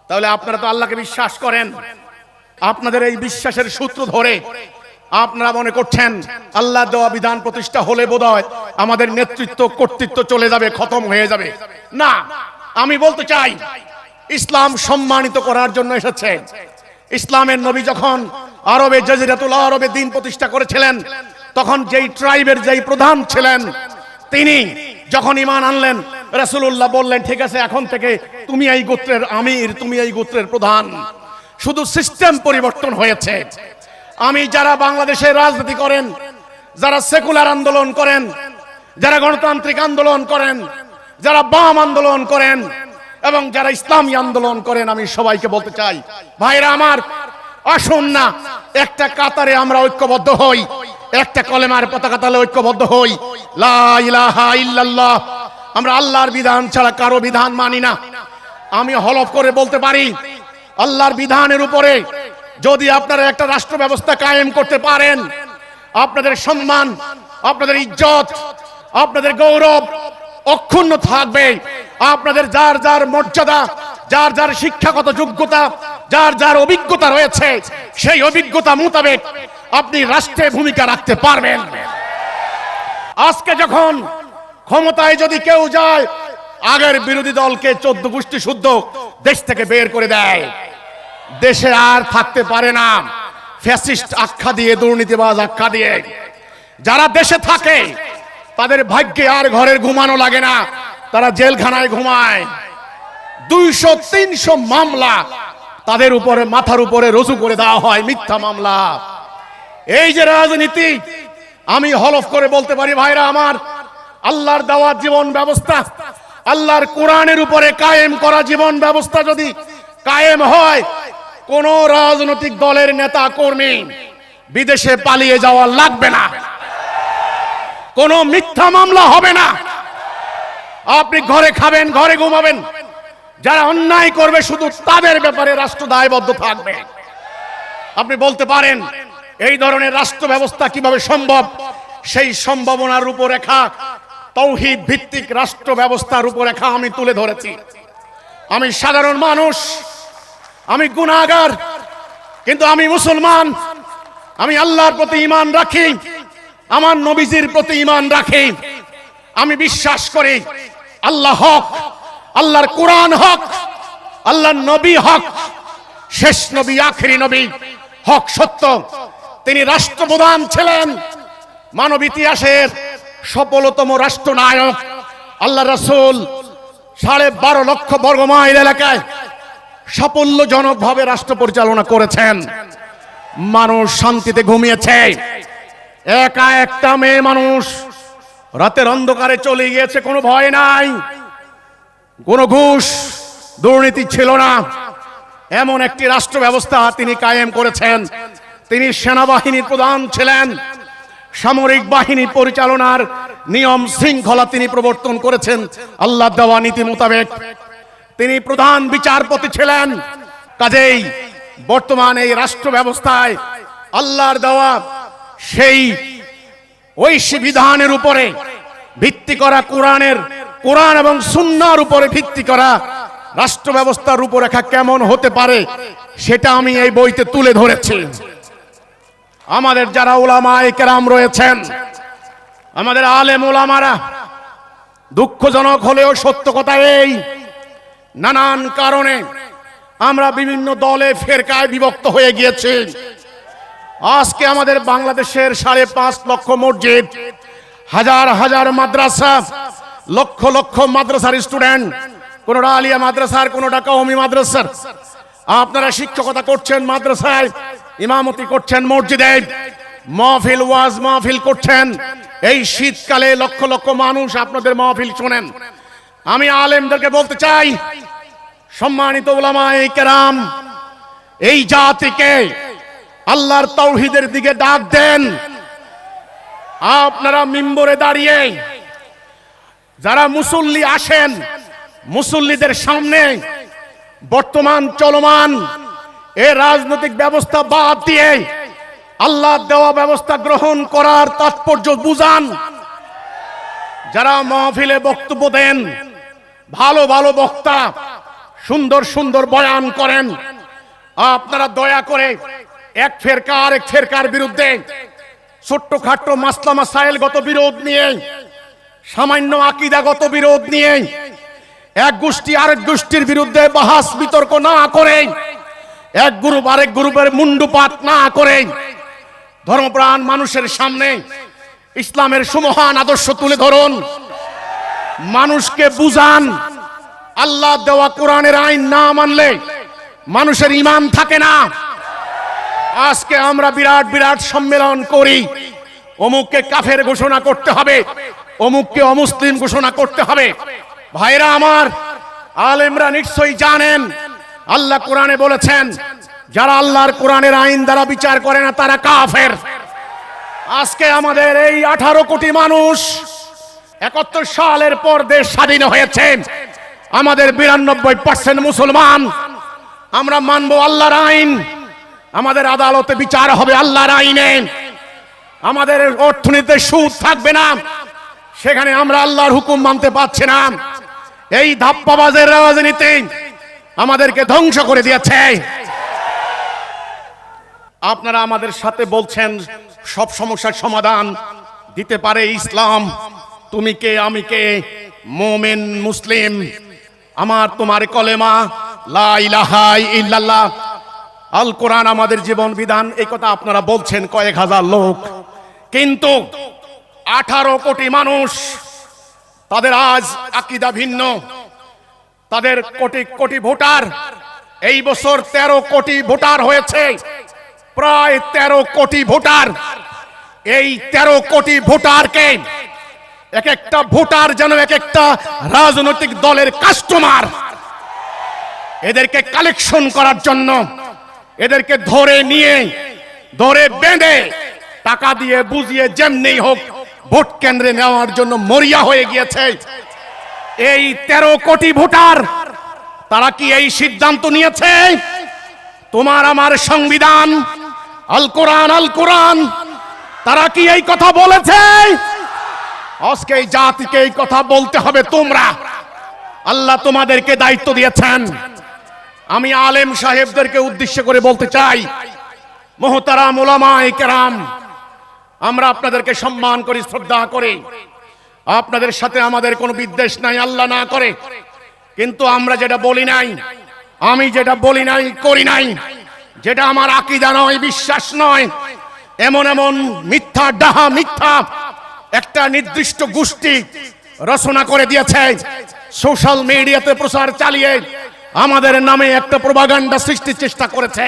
S1: তাহলে আপনারা তো আল্লাহকে বিশ্বাস করেন। আপনাদের এই বিশ্বাসের সূত্র ধরে আপনারা মনে করছেন আল্লাহ দেওয়া বিধান প্রতিষ্ঠা হলে বোধহয় আমাদের নেতৃত্ব কর্তৃত্ব চলে যাবে, খতম হয়ে যাবে। না, আমি বলতে চাই ইসলাম সম্মানিত করার জন্য এসেছে। ইসলামের নবী যখন আরবে জাজিরাতুল আরবে দিন প্রতিষ্ঠা করেছিলেন, তখন যেই ট্রাইবের যেই প্রধান ছিলেন, তিনি যখন ঈমান আনলেন, রাসূলুল্লাহ বললেন ঠিক আছে, এখন থেকে তুমি এই গোত্রের আমির, তুমি এই গোত্রের প্রধান। শুধু সিস্টেম পরিবর্তন হয়েছে। আমি যারা বাংলাদেশে রাজনীতি করেন, যারা সেকুলার আন্দোলন করেন, যারা গণতান্ত্রিক আন্দোলন করেন, যারা বাম আন্দোলন করেন এবং যারা ইসলামী আন্দোলন করেন, আমি সবাইকে বলতে চাই, ভাইরা আমার, আসুন না একটা কাতারে আমরা ঐক্যবদ্ধ হই, একটা কলেমার পতাকা তলে ঐক্যবদ্ধ হই। লা ইলাহা ইল্লাল্লাহ। আমরা আল্লাহর বিধান ছাড়া কারো বিধান মানি না। আমি হলফ করে বলতে পারি, আল্লাহর বিধানের উপরে যদি আপনারা একটা রাষ্ট্র ব্যবস্থা কায়েম করতে পারেন, আপনাদের সম্মান, আপনাদের ইজ্জত, আপনাদের গৌরব অক্ষুণ্ণ থাকবে। আপনাদের যার যার মর্যাদা, যার যার শিক্ষাগত যোগ্যতা, যার যার অভিজ্ঞতা রয়েছে, সেই অভিজ্ঞতা মোতাবেক আপনি রাষ্ট্রে ভূমিকা রাখতে পারবেন। আজকে যখন ক্ষমতায় যদি কেউ যায়, আগের বিরোধী দলকে 14 গোষ্ঠী শুদ্ধ দেশ থেকে বের করে দেয়, দেশে আর থাকতে পারে না। ফ্যাসিস্ট আখ্যা দিয়ে, দুর্নীতিবাজ আখ্যা দিয়ে যারা দেশে থাকে, তাদের ভাগ্যে আর ঘরের ঘুমানো লাগে না, তারা জেলখানায় ঘুমায়। 200-300 মামলা তাদের উপরে, মাথার উপরে রুজু করে দেওয়া হয়, মিথ্যা মামলা। এই যে রাজনীতি, আমি হলফ করে বলতে পারি ভাইরা আমার, আল্লাহর দেওয়া জীবন ব্যবস্থা, আল্লাহর কোরআনের উপরে কায়েম করা জীবন ব্যবস্থা যদি কায়েম হয়, কোন রাজনৈতিক দলের নেতা কর্মী বিদেশে পালিয়ে যাওয়া লাগবে না, কোন মিথ্যা মামলা হবে না। আপনি ঘরে খাবেন, ঘরে ঘুমাবেন। যারা অন্যায় করবে শুধু তাদের ব্যাপারে রাষ্ট্র দায়বদ্ধ থাকবে। আপনি বলতে পারেন এই ধরনের রাষ্ট্র ব্যবস্থা কিভাবে সম্ভব? সেই সম্ভাবনার রূপরেখা, তাওহীদ ভিত্তিক রাষ্ট্র ব্যবস্থার রূপরেখা আমি তুলে ধরেছি। আমি সাধারণ মানুষ, আমি গুনাহগার, কিন্তু আমি মুসলমান। আমি আল্লাহর প্রতি ঈমান রাখি, আমার নবীজির প্রতি ঈমান রাখি। আমি বিশ্বাস করি আল্লাহ হক, আল্লাহর কোরআন হক, আল্লাহর নবী হক, শেষ নবী, আখেরি নবী হক, সত্য। তিনি রাষ্ট্রপ্রধান ছিলেন, মানব ইতিহাসের সফলতম রাষ্ট্রনায়ক। আল্লাহ রাসূল 12.5 লক্ষ বর্গমাইল এলাকায় সাফল্যজনকভাবে রাষ্ট্র পরিচালনা করেছেন। মানুষ শান্তিতে ঘুমিয়েছে। একা একটা মেয়ে মানুষ রাতের অন্ধকারে চলে গিয়েছে, কোনো ভয় নাই, কোনো ঘুষ দুর্নীতি ছিল না। এমন একটি রাষ্ট্র ব্যবস্থা তিনি কায়েম করেছেন। তিনি সেনাবাহিনীর প্রধান ছিলেন, সামরিক বাহিনী পরিচালনার নিয়ম শৃঙ্খলা তিনি প্রবর্তন করেছেন আল্লাহ দেওয়া নীতি মোতাবেক। তিনি প্রধান বিচারপতি ছিলেন। কাজেই বর্তমান এই রাষ্ট্র ব্যবস্থায় আল্লাহর দেওয়া সেই ঐশী বিধানের উপরে ভিত্তি করা কোরআন এবং সুন্নাহর উপরে ভিত্তি করা রাষ্ট্র ব্যবস্থার রূপরেখা কেমন হতে পারে সেটা আমি এই বইতে তুলে ধরেছি। আমাদের যারা উলামায়ে কেরাম রয়েছেন, আমাদের আলেম উলামারা, দুঃখজনক হলেও সত্য কথা এই, নানান কারণে আমরা বিভিন্ন দলে ফেরকায় বিভক্ত হয়ে গিয়েছি। আজকে আমাদের বাংলাদেশের 5.5 লক্ষ মসজিদ, হাজার হাজার মাদ্রাসা, লক্ষ লক্ষ মাদ্রাসার স্টুডেন্ট, কোনটা আলিয়া মাদ্রাসার, কোনটা কওমি মাদ্রাসার। আপনারা শিক্ষকতা করছেন মাদ্রাসায়, ইমামতি করছেন মসজিদে, মাহফিল ওয়াজ মাহফিল করছেন। এই শীতকালে লক্ষ লক্ষ মানুষ আপনাদের মাহফিল শোনেন। আমি আলেমদেরকে বলতে চাই, সম্মানিত উলামায়ে কেরাম, এই জাতিকে আল্লাহর তাওহীদের দিকে ডাক দেন। আপনারা মিম্বরে দাঁড়িয়ে যারা মুসল্লি আসেন, মুসল্লিদের সামনে বর্তমান চলমান এই রাজনৈতিক ব্যবস্থা বাদ দিয়ে আল্লাহর দেওয়া ব্যবস্থা গ্রহণ করার তাৎপর্য বুঝান। যারা মাহফিলে বক্তব্য দেন, ভালো ভালো বক্তা সুন্দর সুন্দর বয়ান করেন, আপনারা দয়া করে এক ফেরকা আরেক ফেরকার বিরুদ্ধে ছোট্টখাট্ট মাসলা মাসাইলগত বিরোধ নিয়ে, সামান্য আকীদাগত বিরোধ নিয়ে এক গোষ্ঠী আরেক গোষ্ঠীর বিরুদ্ধে বাহাস বিতর্ক না করে, এক গ্রুপ আরেক গ্রুপের মুন্ডুপাত না করে, ধর্মপ্রাণ মানুষের সামনে ইসলামের সুমহান আদর্শ তুলে ধরুন, মানুষকে বুঝান। আল্লাহ দেওয়া কোরআনের আইন না মানলে মানুষের ঈমান থাকে না। আজকে আমরা বিরাট বিরাট সম্মেলন করি, অমুককে কাফের ঘোষণা করতে হবে, অমুককে অমুসলিম ঘোষণা করতে হবে। ভাইরা আমার, আলেমরা নিশ্চয়ই জানেন আল্লাহ কোরআনে বলেছেন, যারা আল্লাহর কোরআনের আইন দ্বারা বিচার করে না তারা কাফের। আজকে আমাদের এই 18 কোটি মানুষ, 71 সালের পর দেশ স্বাধীন হয়েছে, আমাদের 92% মুসলমান। আমরা মানবো আল্লাহর আইন, আমাদের আদালতে বিচার হবে আল্লাহর আইনে, আমাদের অর্থনীতিতে সুদ থাকবে না, সেখানে আমরা আল্লাহর হুকুম মানতে পারছি না। এই ধাপ্পাবাজের রাজনীতি আমাদেরকে ধ্বংস করে দিয়েছে। আপনারা আমাদের সাথে বলছেন সব সমস্যার সমাধান দিতে পারে ইসলাম। তুমি কে, আমি কে, মুমিন মুসলিম, আমার তোমার কলেমা লা ইলাহা ইল্লাল্লাহ, আল কোরআন আমাদের জীবন বিধান। এই কথা আপনারা বলছেন কয়েক হাজার লোক, কিন্তু 18 কোটি মানুষ, তাদের আজ আকীদা ভিন্ন, তাদের কোটি কোটি ভোটার। এই বছর 13 কোটি ভোটার হয়েছে, প্রায় 13 কোটি ভোটার। এই 13 কোটি ভোটারকে এক একটা ভোটার যেন এক একটা রাজনৈতিক দলের কাস্টমার। এদেরকে কালেকশন করার জন্য, এদেরকে ধরে নিয়ে, ধরে বেঁধে, টাকা দিয়ে বুঝিয়ে যেমনি হোক ভোট কেন্দ্রে নেওয়ার জন্য মরিয়া হয়ে গিয়েছে এই 13 কোটি ভোটার। তারা কি এই সিদ্ধান্ত নিয়েছে? তোমার আমার সংবিধান আল কোরআন, আল কোরআন, তারা কি এই কথা বলেছে? আজকে এই জাতিকে এই কথা বলতে হবে। তোমরা, আল্লাহ তোমাদেরকে দায়িত্ব দিয়েছেন। আমি আলেম সাহেবদেরকে উদ্দেশ্য করে বলতে চাই, মুহতারাম উলামায়ে কেরাম, আমরা আপনাদেরকে সম্মান করি, শ্রদ্ধা করি, আপনাদের সাথে আমাদের কোনো বিদ্বেষ নাই, আল্লাহ না করে। কিন্তু আমরা যেটা বলি নাই, আমি যেটা বলি নাই, করি নাই, যেটা আমার আকীদা নয়, বিশ্বাস নয়, এমন এমন মিথ্যা, ডাহা মিথ্যা একটা নির্দিষ্ট গোষ্ঠী রচনা করে দিয়েছে, সোশ্যাল মিডিয়াতে প্রচার চালিয়ে আমাদের নামে একটা প্রোপাগান্ডা সৃষ্টির চেষ্টা করেছে।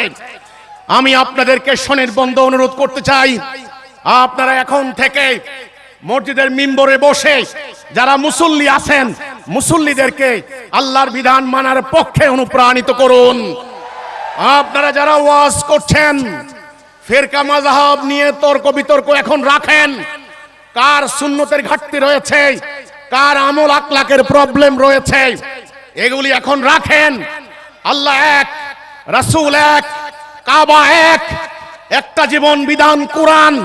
S1: আমি আপনাদেরকে সনির্বন্ধ অনুরোধ করতে চাই, আপনারা এখন থেকে মসজিদের মিম্বরে বসে যারা মুসল্লি আছেন, মুসল্লিদেরকে আল্লাহর বিধান মানার পক্ষে অনুপ্রাণিত করুন। আপনারা যারা ওয়াজ করছেন, ফিরকা মাযহাব নিয়ে তর্ক বিতর্ক এখন রাখেন, কার সুন্নতের ঘাটতি রয়েছে, কার আমল আখলাকের প্রবলেম রয়েছে, এগুলি এখন রাখেন। আল্লাহ এক, রাসূল এক, কাবা এক, একটা জীবন বিধান কোরআন।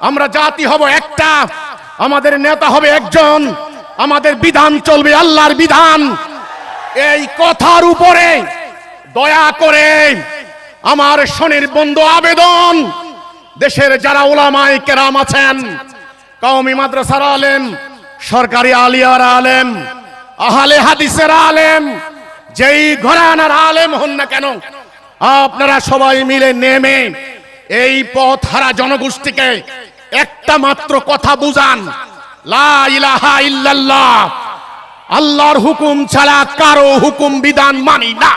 S1: আমরা জাতি হব একটা, আমাদের নেতা হবে একজন, আমাদের বিধান চলবে আল্লাহর বিধান। এই কথার উপরে দয়া করে আমার স্বনির্বন্ধ আবেদন, দেশের যারা উলামায়ে কেরাম আছেন, কওমি মাদ্রাসার আলেম, সরকারি আলিয়ার আলেম, আহলে হাদিসের আলেম, যেই ঘরানার আলেম হন না কেন, আপনারা সবাই মিলে নেমে এই পথ হারা জনগোষ্ঠীকে একটা মাত্র কথা বুঝান, লা ইলাহা ইল্লাল্লাহ, আল্লাহর হুকুম ছাড়া কারো হুকুম বিধান মানি না।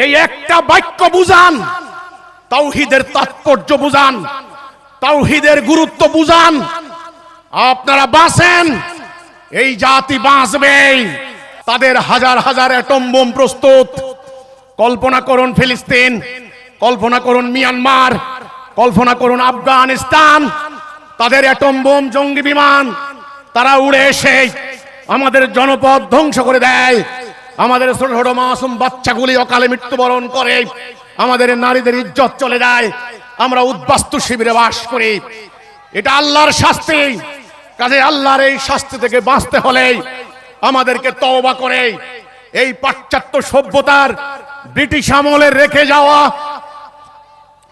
S1: এই একটা বাক্য বুঝান, তাওহীদের তাৎপর্য বুঝান, তাওহীদের গুরুত্ব বুঝান, আপনারা বাঁচেন, এই জাতি বাঁচবে। তাদের হাজার হাজার অ্যাটম বোম প্রস্তুত। কল্পনা করুন ফিলিস্তিন, কল্পনা করুন মিয়ানমার, কল্পনা করুন আফগানিস্তান, তাদের অ্যাটম বোম জঙ্গি বিমান, তারা উড়ে এসে আমাদের জনপদ ধ্বংস করে দেয়, আমাদের ছোট ছোট মাসুম বাচ্চাগুলি অকালে মৃত্যুবরণ করে, আমাদের নারীদের ইজ্জত চলে যায়, আমরা উদ্বাস্তু শিবিরে বাস করি। এটা আল্লাহর শাস্তি। কাজে আল্লাহর এই শাস্তি থেকে বাঁচতে হলে আমাদেরকে তওবা করে এই পাশ্চাত্য সভ্যতার ব্রিটিশ আমলে রেখে যাওয়া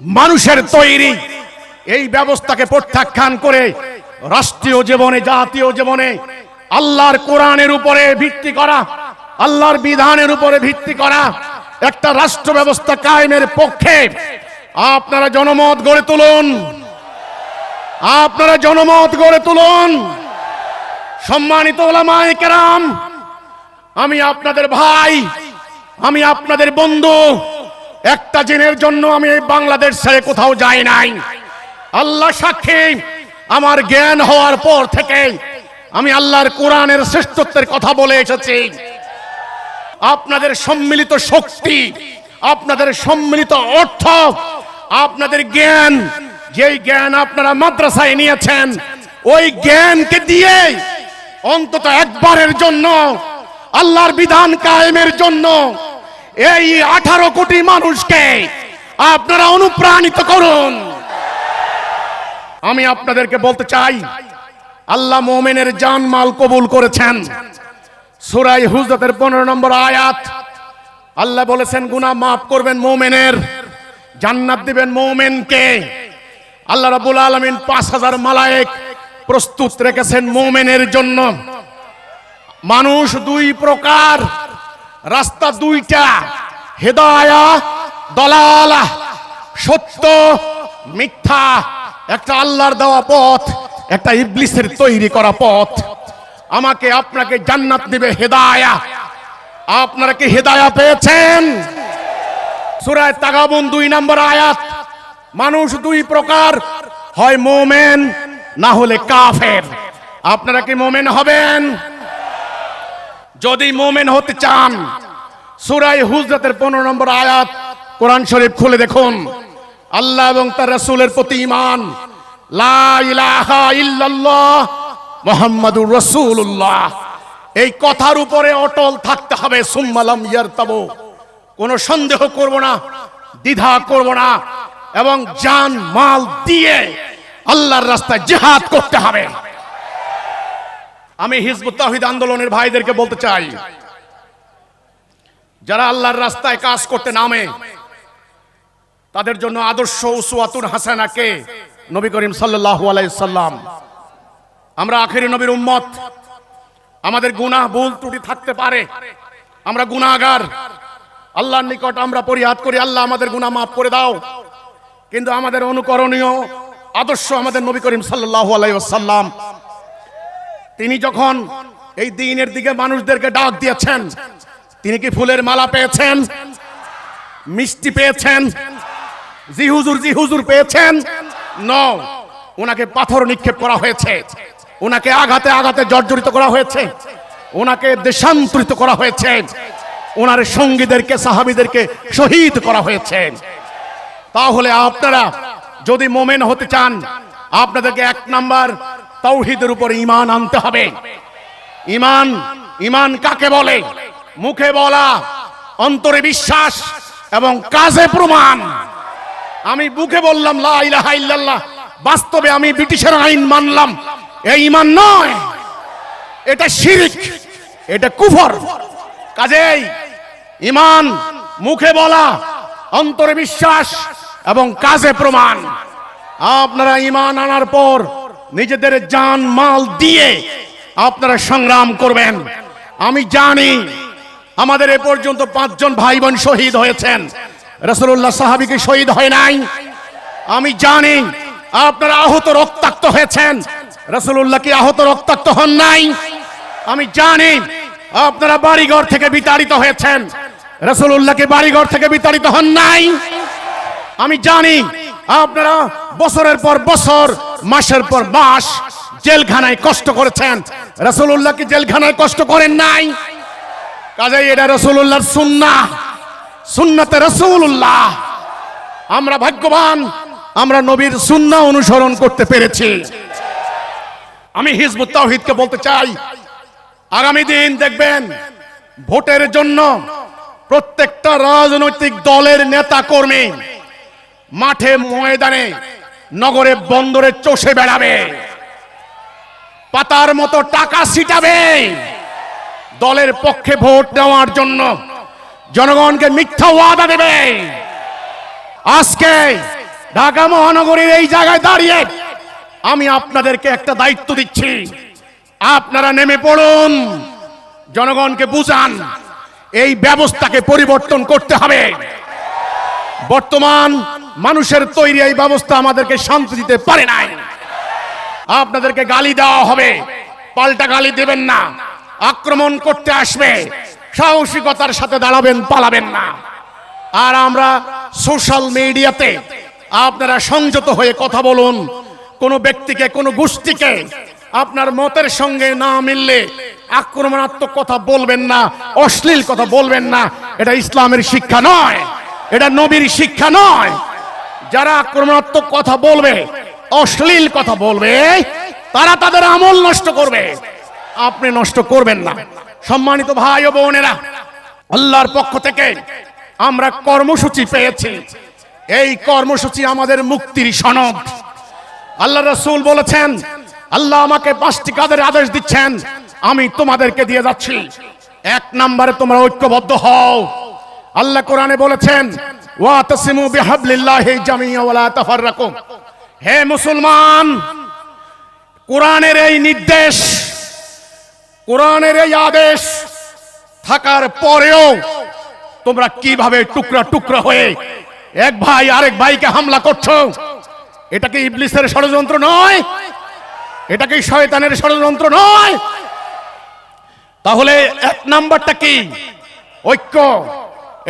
S1: মানুষের তৈরি এই ব্যবস্থাকে প্রত্যাখ্যান করে রাষ্ট্রীয় জীবনে, জাতীয় জীবনে আল্লাহর কোরআনের উপরে ভিত্তি করা, আল্লাহর বিধানের উপরে ভিত্তি করা একটা রাষ্ট্র ব্যবস্থা কায়েমের পক্ষে আপনারা জনমত গড়ে তুলুন, আপনারা জনমত গড়ে তুলুন। সম্মানিত উলামায়ে কেরাম, আমি আপনাদের ভাই, আমি আপনাদের বন্ধু। একটা দিনের জন্য আমি এই বাংলাদেশ ছেড়ে কোথাও যাই নাই। আল্লাহ সাক্ষী, আমার জ্ঞান হওয়ার পর থেকে আমি আল্লাহর কোরআনের শ্রেষ্ঠত্বের কথা বলে এসেছি। আপনাদের সম্মিলিত শক্তি, আপনাদের সম্মিলিত অর্থ, আপনাদের জ্ঞান, যেই জ্ঞান আপনারা মাদ্রাসায় নিয়েছেন, ওই জ্ঞানকে দিয়ে অন্তত একবারের জন্য আল্লাহর বিধান কায়েমের জন্য এই 18 কোটি মানুষকে আপনারা অনুপ্রাণিত করুন। আমি আপনাদেরকে বলতে চাই, আল্লাহ মুমিনের জান মাল কবুল করেছেন। সূরা হুজরাতের 15 নম্বর আয়াত, আল্লাহ বলেছেন গুনাহ মাফ করবেন মুমিনের, জান্নাত দিবেন মুমিনকে। আল্লাহ রাব্বুল আলামিন 5000 মালায়েক প্রস্তুত রেখেছেন মুমিনের জন্য। মানুষ দুই প্রকার, রাস্তা দুইটা, হেদায়াহ দলালাহ, সত্য মিথ্যা। একটা আল্লাহর দেওয়া পথ, একটা ইবলিসের তৈরি করা পথ। আমাকে আপনাকে জান্নাত দিবে হেদায়াহ। আপনারা কি হেদায়াহ পেয়েছেন? সূরা তাগাবুন 2 নম্বর আয়াত, মানুষ দুই প্রকার, হয় মুমিন না হলে কাফের। আপনারা কি মুমিন হবেন? যদি মুমিন হতে চান, সূরা হুজরাতের 15 নম্বর আয়াত কোরআন শরীফ খুলে দেখুন। আল্লাহ এবং তার রাসূলের প্রতি ঈমান, লা ইলাহা ইল্লাল্লাহ মুহাম্মাদুর রাসূলুল্লাহ, এই কথার উপরে অটল থাকতে হবে। সুম্মা লাম ইয়ারতাবু, কোনো সন্দেহ করব না, দ্বিধা করব না, এবং জান মাল দিয়ে আল্লাহর রাস্তায় জিহাদ করতে হবে। আমি হিজবুত তাওহীদ আন্দোলনের ভাইদেরকে বলতে চাই, যারা আল্লাহর রাস্তায় কাজ করতে নামে, তাদের জন্য আদর্শ উসওয়াতুন হাসানা কে? নবী করিম সাল্লাল্লাহু আলাইহি সাল্লাম। আমরা আখেরি নবীর উম্মত, আমাদের গুনাহ ভুল ত্রুটি থাকতে পারে, আমরা গুনাহগার, আল্লাহর নিকট আমরা ফরিয়াদ করি, আল্লাহ আমাদের গুনাহ মাফ করে দাও। কিন্তু আমাদের অনুকরণীয় আদর্শ আমাদের নবী করিম সাল্লাল্লাহু আলাইহি ওয়াসাল্লাম। তিনি যখন এই দ্বীনের দিকে মানুষদেরকে ডাক দিয়েছেন, তিনি কি ফুলের মালা পেয়েছেন? মিষ্টি পেয়েছেন? জি হুজুর পেয়েছেন? নো, ওনাকে পাথর নিক্ষেপ করা হয়েছে, ওনাকে আঘাতে আঘাতে জর্জরিত করা হয়েছে, ওনাকে দেশান্তরিত করা হয়েছে, ওনার সঙ্গীদেরকে, সাহাবীদেরকে শহীদ করা হয়েছে। তাহলে আপনারা যদি মোমেন হতে চান, আপনাদেরকে 1 নাম্বার তাওহীদের উপর ঈমান আনতে হবে। ঈমান, ঈমান কাকে বলে? মুখে বলা, অন্তরে বিশ্বাস এবং কাজে প্রমাণ। আমি মুখে বললাম লা ইলাহা ইল্লাল্লাহ, বাস্তবে আমি ব্রিটিশের আইন মানলাম, এই ঈমান নয়, এটা শিরক, এটা কুফর। কাজেই ঈমান মুখে বলা, অন্তরে বিশ্বাস এবং কাজে প্রমাণ। আপনারা ঈমান আনার পর নিজেদের জান মাল দিয়ে আপনারা সংগ্রাম করবেন। আমি জানি আমাদের এ পর্যন্ত 5 জন ভাই বোন শহীদ হয়েছেন, রাসূলুল্লাহ সাহাবীকে শহীদ হয় নাই। আমি জানি আপনারা আহত রক্তাক্ত হয়েছেন, রাসূলুল্লাহ কি আহত রক্তাক্ত হন নাই? আমি জানি আপনারা বাড়িঘর থেকে বিতাড়িত হয়েছেন, রাসূলুল্লাহকে বাড়িঘর থেকে বিতাড়িত হন নাই। আমি জানি আপনারা বছরের পর বছর, মাসের পর মাস জেলখানায় কষ্ট করেছেন, রাসূলুল্লাহ কি জেলখানায় কষ্ট করেন নাই? কাজেই এটা রাসূলুল্লাহর সুন্নাহ, সুন্নাতে রাসূলুল্লাহ। আমরা ভাগ্যবান, আমরা নবীর সুন্নাহ অনুসরণ করতে পেরেছি। আমি হিজবুত তাওহীদকে বলতে চাই, আগামী দিন দেখবেন ভোটের জন্য প্রত্যেকটা রাজনৈতিক দলের নেতা কর্মী মাঠে ময়দানে নগরে বন্দরে চষে বেড়াবে, পাতার মতো টাকা ছিটাবে দলের পক্ষে ভোট নেওয়ার জন্য, জনগণকে মিথ্যা ওয়াদা দেবে। আজকে ঢাকা মহানগরীর এই জায়গায় দাঁড়িয়ে আমি আপনাদেরকে একটা দায়িত্ব দিচ্ছি, আপনারা নেমে পড়ুন, জনগণকে বুঝান এই ব্যবস্থাকে পরিবর্তন করতে হবে। বর্তমান মানুষের তৈরি এই ব্যবস্থা আমাদেরকে শান্তি দিতে পারে নাই। আপনাদেরকে গালি দেওয়া হবে, পাল্টা গালি দেবেন না, আক্রমণ করতে আসবে, সাহসিকতার সাথে দাঁড়াবেন, পালাবেন না। আর আমরা সোশ্যাল মিডিয়াতে আপনারা সংযত হয়ে কথা বলুন, কোন ব্যক্তিকে, কোন গোষ্ঠীকে আপনার মতের সঙ্গে না মিললে আক্রমণাত্মক কথা বলবেন না, অশ্লীল কথা বলবেন না। এটা ইসলামের শিক্ষা নয়, এটা নবীর শিক্ষা নয়। যারা আক্রমণাত্মক কথা বলবে, অশ্লীল কথা বলবে, তারা তাদের আমল নষ্ট করবে, আপনি নষ্ট করবেন না। সম্মানিত ভাই ও বোনেরা, আল্লাহর পক্ষ থেকে আমরা কর্মসূচি পেয়েছি। এই কর্মসূচি আমাদের মুক্তির সনদ। আল্লাহ রাসূল বলেছেন, আল্লাহ আমাকে 5টি কাজের আদেশ দিচ্ছেন, আমি তোমাদেরকে দিয়ে যাচ্ছি। 1 নম্বরে তোমরা ঐক্যবদ্ধ হও। আল্লাহ কোরআনে বলেছেন, ওয়াতাসিমু বিহাবলিল্লাহি জামিআ ওয়া লা তাফাররাকু। হে মুসলমান, কোরআনের এই নির্দেশ, কোরআনের এই আদেশ থাকার পরেও তোমরা কিভাবে টুকরা টুকরা হয়ে এক ভাই আরেক ভাইকে হামলা করছো? এটা কি ইবলিসের ষড়যন্ত্র নয়? এটা কি শয়তানের ষড়যন্ত্র নয়? তাহলে 1 নাম্বারটা কি? ঐক্য।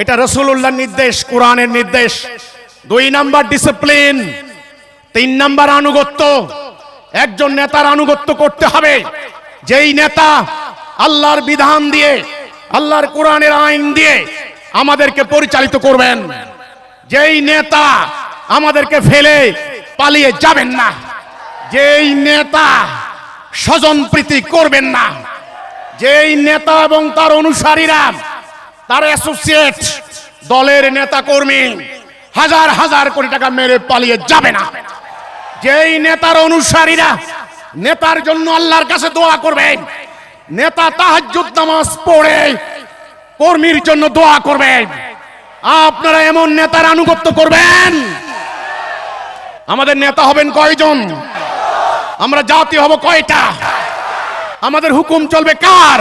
S1: এটা রাসূলুল্লাহর নির্দেশ, কোরআনের নির্দেশ। 2 নাম্বার ডিসিপ্লিন। 3 নাম্বার আনুগত্য। একজন নেতার আনুগত্য করতে হবে, যেই নেতা আল্লাহর বিধান দিয়ে, আল্লাহর কোরআনের আইন দিয়ে আমাদেরকে পরিচালিত করবেন। যেই নেতা আমাদেরকে ফেলে পালিয়ে যাবেন না, যেই নেতা স্বজনপ্রীতি করবেন না, যেই নেতা এবং তার অনুসারীরা, তার অ্যাসোসিয়েট, দলের নেতা কর্মী হাজার হাজার কোটি টাকা মেরে পালিয়ে যাবে না। যেই নেতার অনুসারীরা নেতার জন্য আল্লাহর কাছে দোয়া করবে, নেতা তাহাজ্জুদ নামাজ পড়ে কর্মীর জন্য দোয়া করবে, আপনারা এমন নেতার আনুগত্য করবেন। আমাদের নেতা হবেন কয়জন? আমরা জাতি হব কয়টা? আমাদের হুকুম চলবে কার?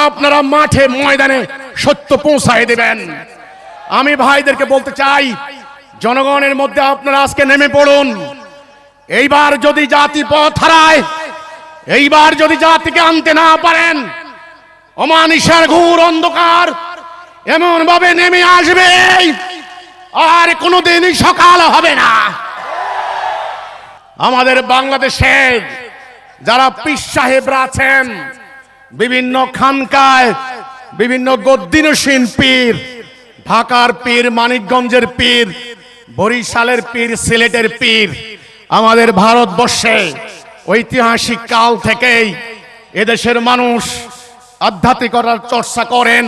S1: আপনারা মাঠে ময়দানে সত্য পৌঁছায় দেবেন। আমি ভাইদেরকে বলতে চাই, জনগণের মধ্যে আপনারা আজকে নেমে পড়ুন। এইবার যদি জাতি পথ হারায়, এইবার যদি জাতিকে আনতে না পারেন, অমানিসার ঘোর অন্ধকার এমন ভাবে নেমে আসবে, আর কোনোদিনই সকাল হবে না। আমাদের বাংলাদেশে যারা পীর সাহেবরা আছেন, বিভিন্ন খানকায় বিভিন্ন গদ্দিনসীন পীর, ঢাকার পীর, মানিকগঞ্জের পীর, বরিশালের পীর, সিলেটের পীর, আমাদের ভারতবর্ষে ঐতিহাসিক কাল থেকেই এদেশের মানুষ আধ্যাত্মিকতার চর্চা করেন।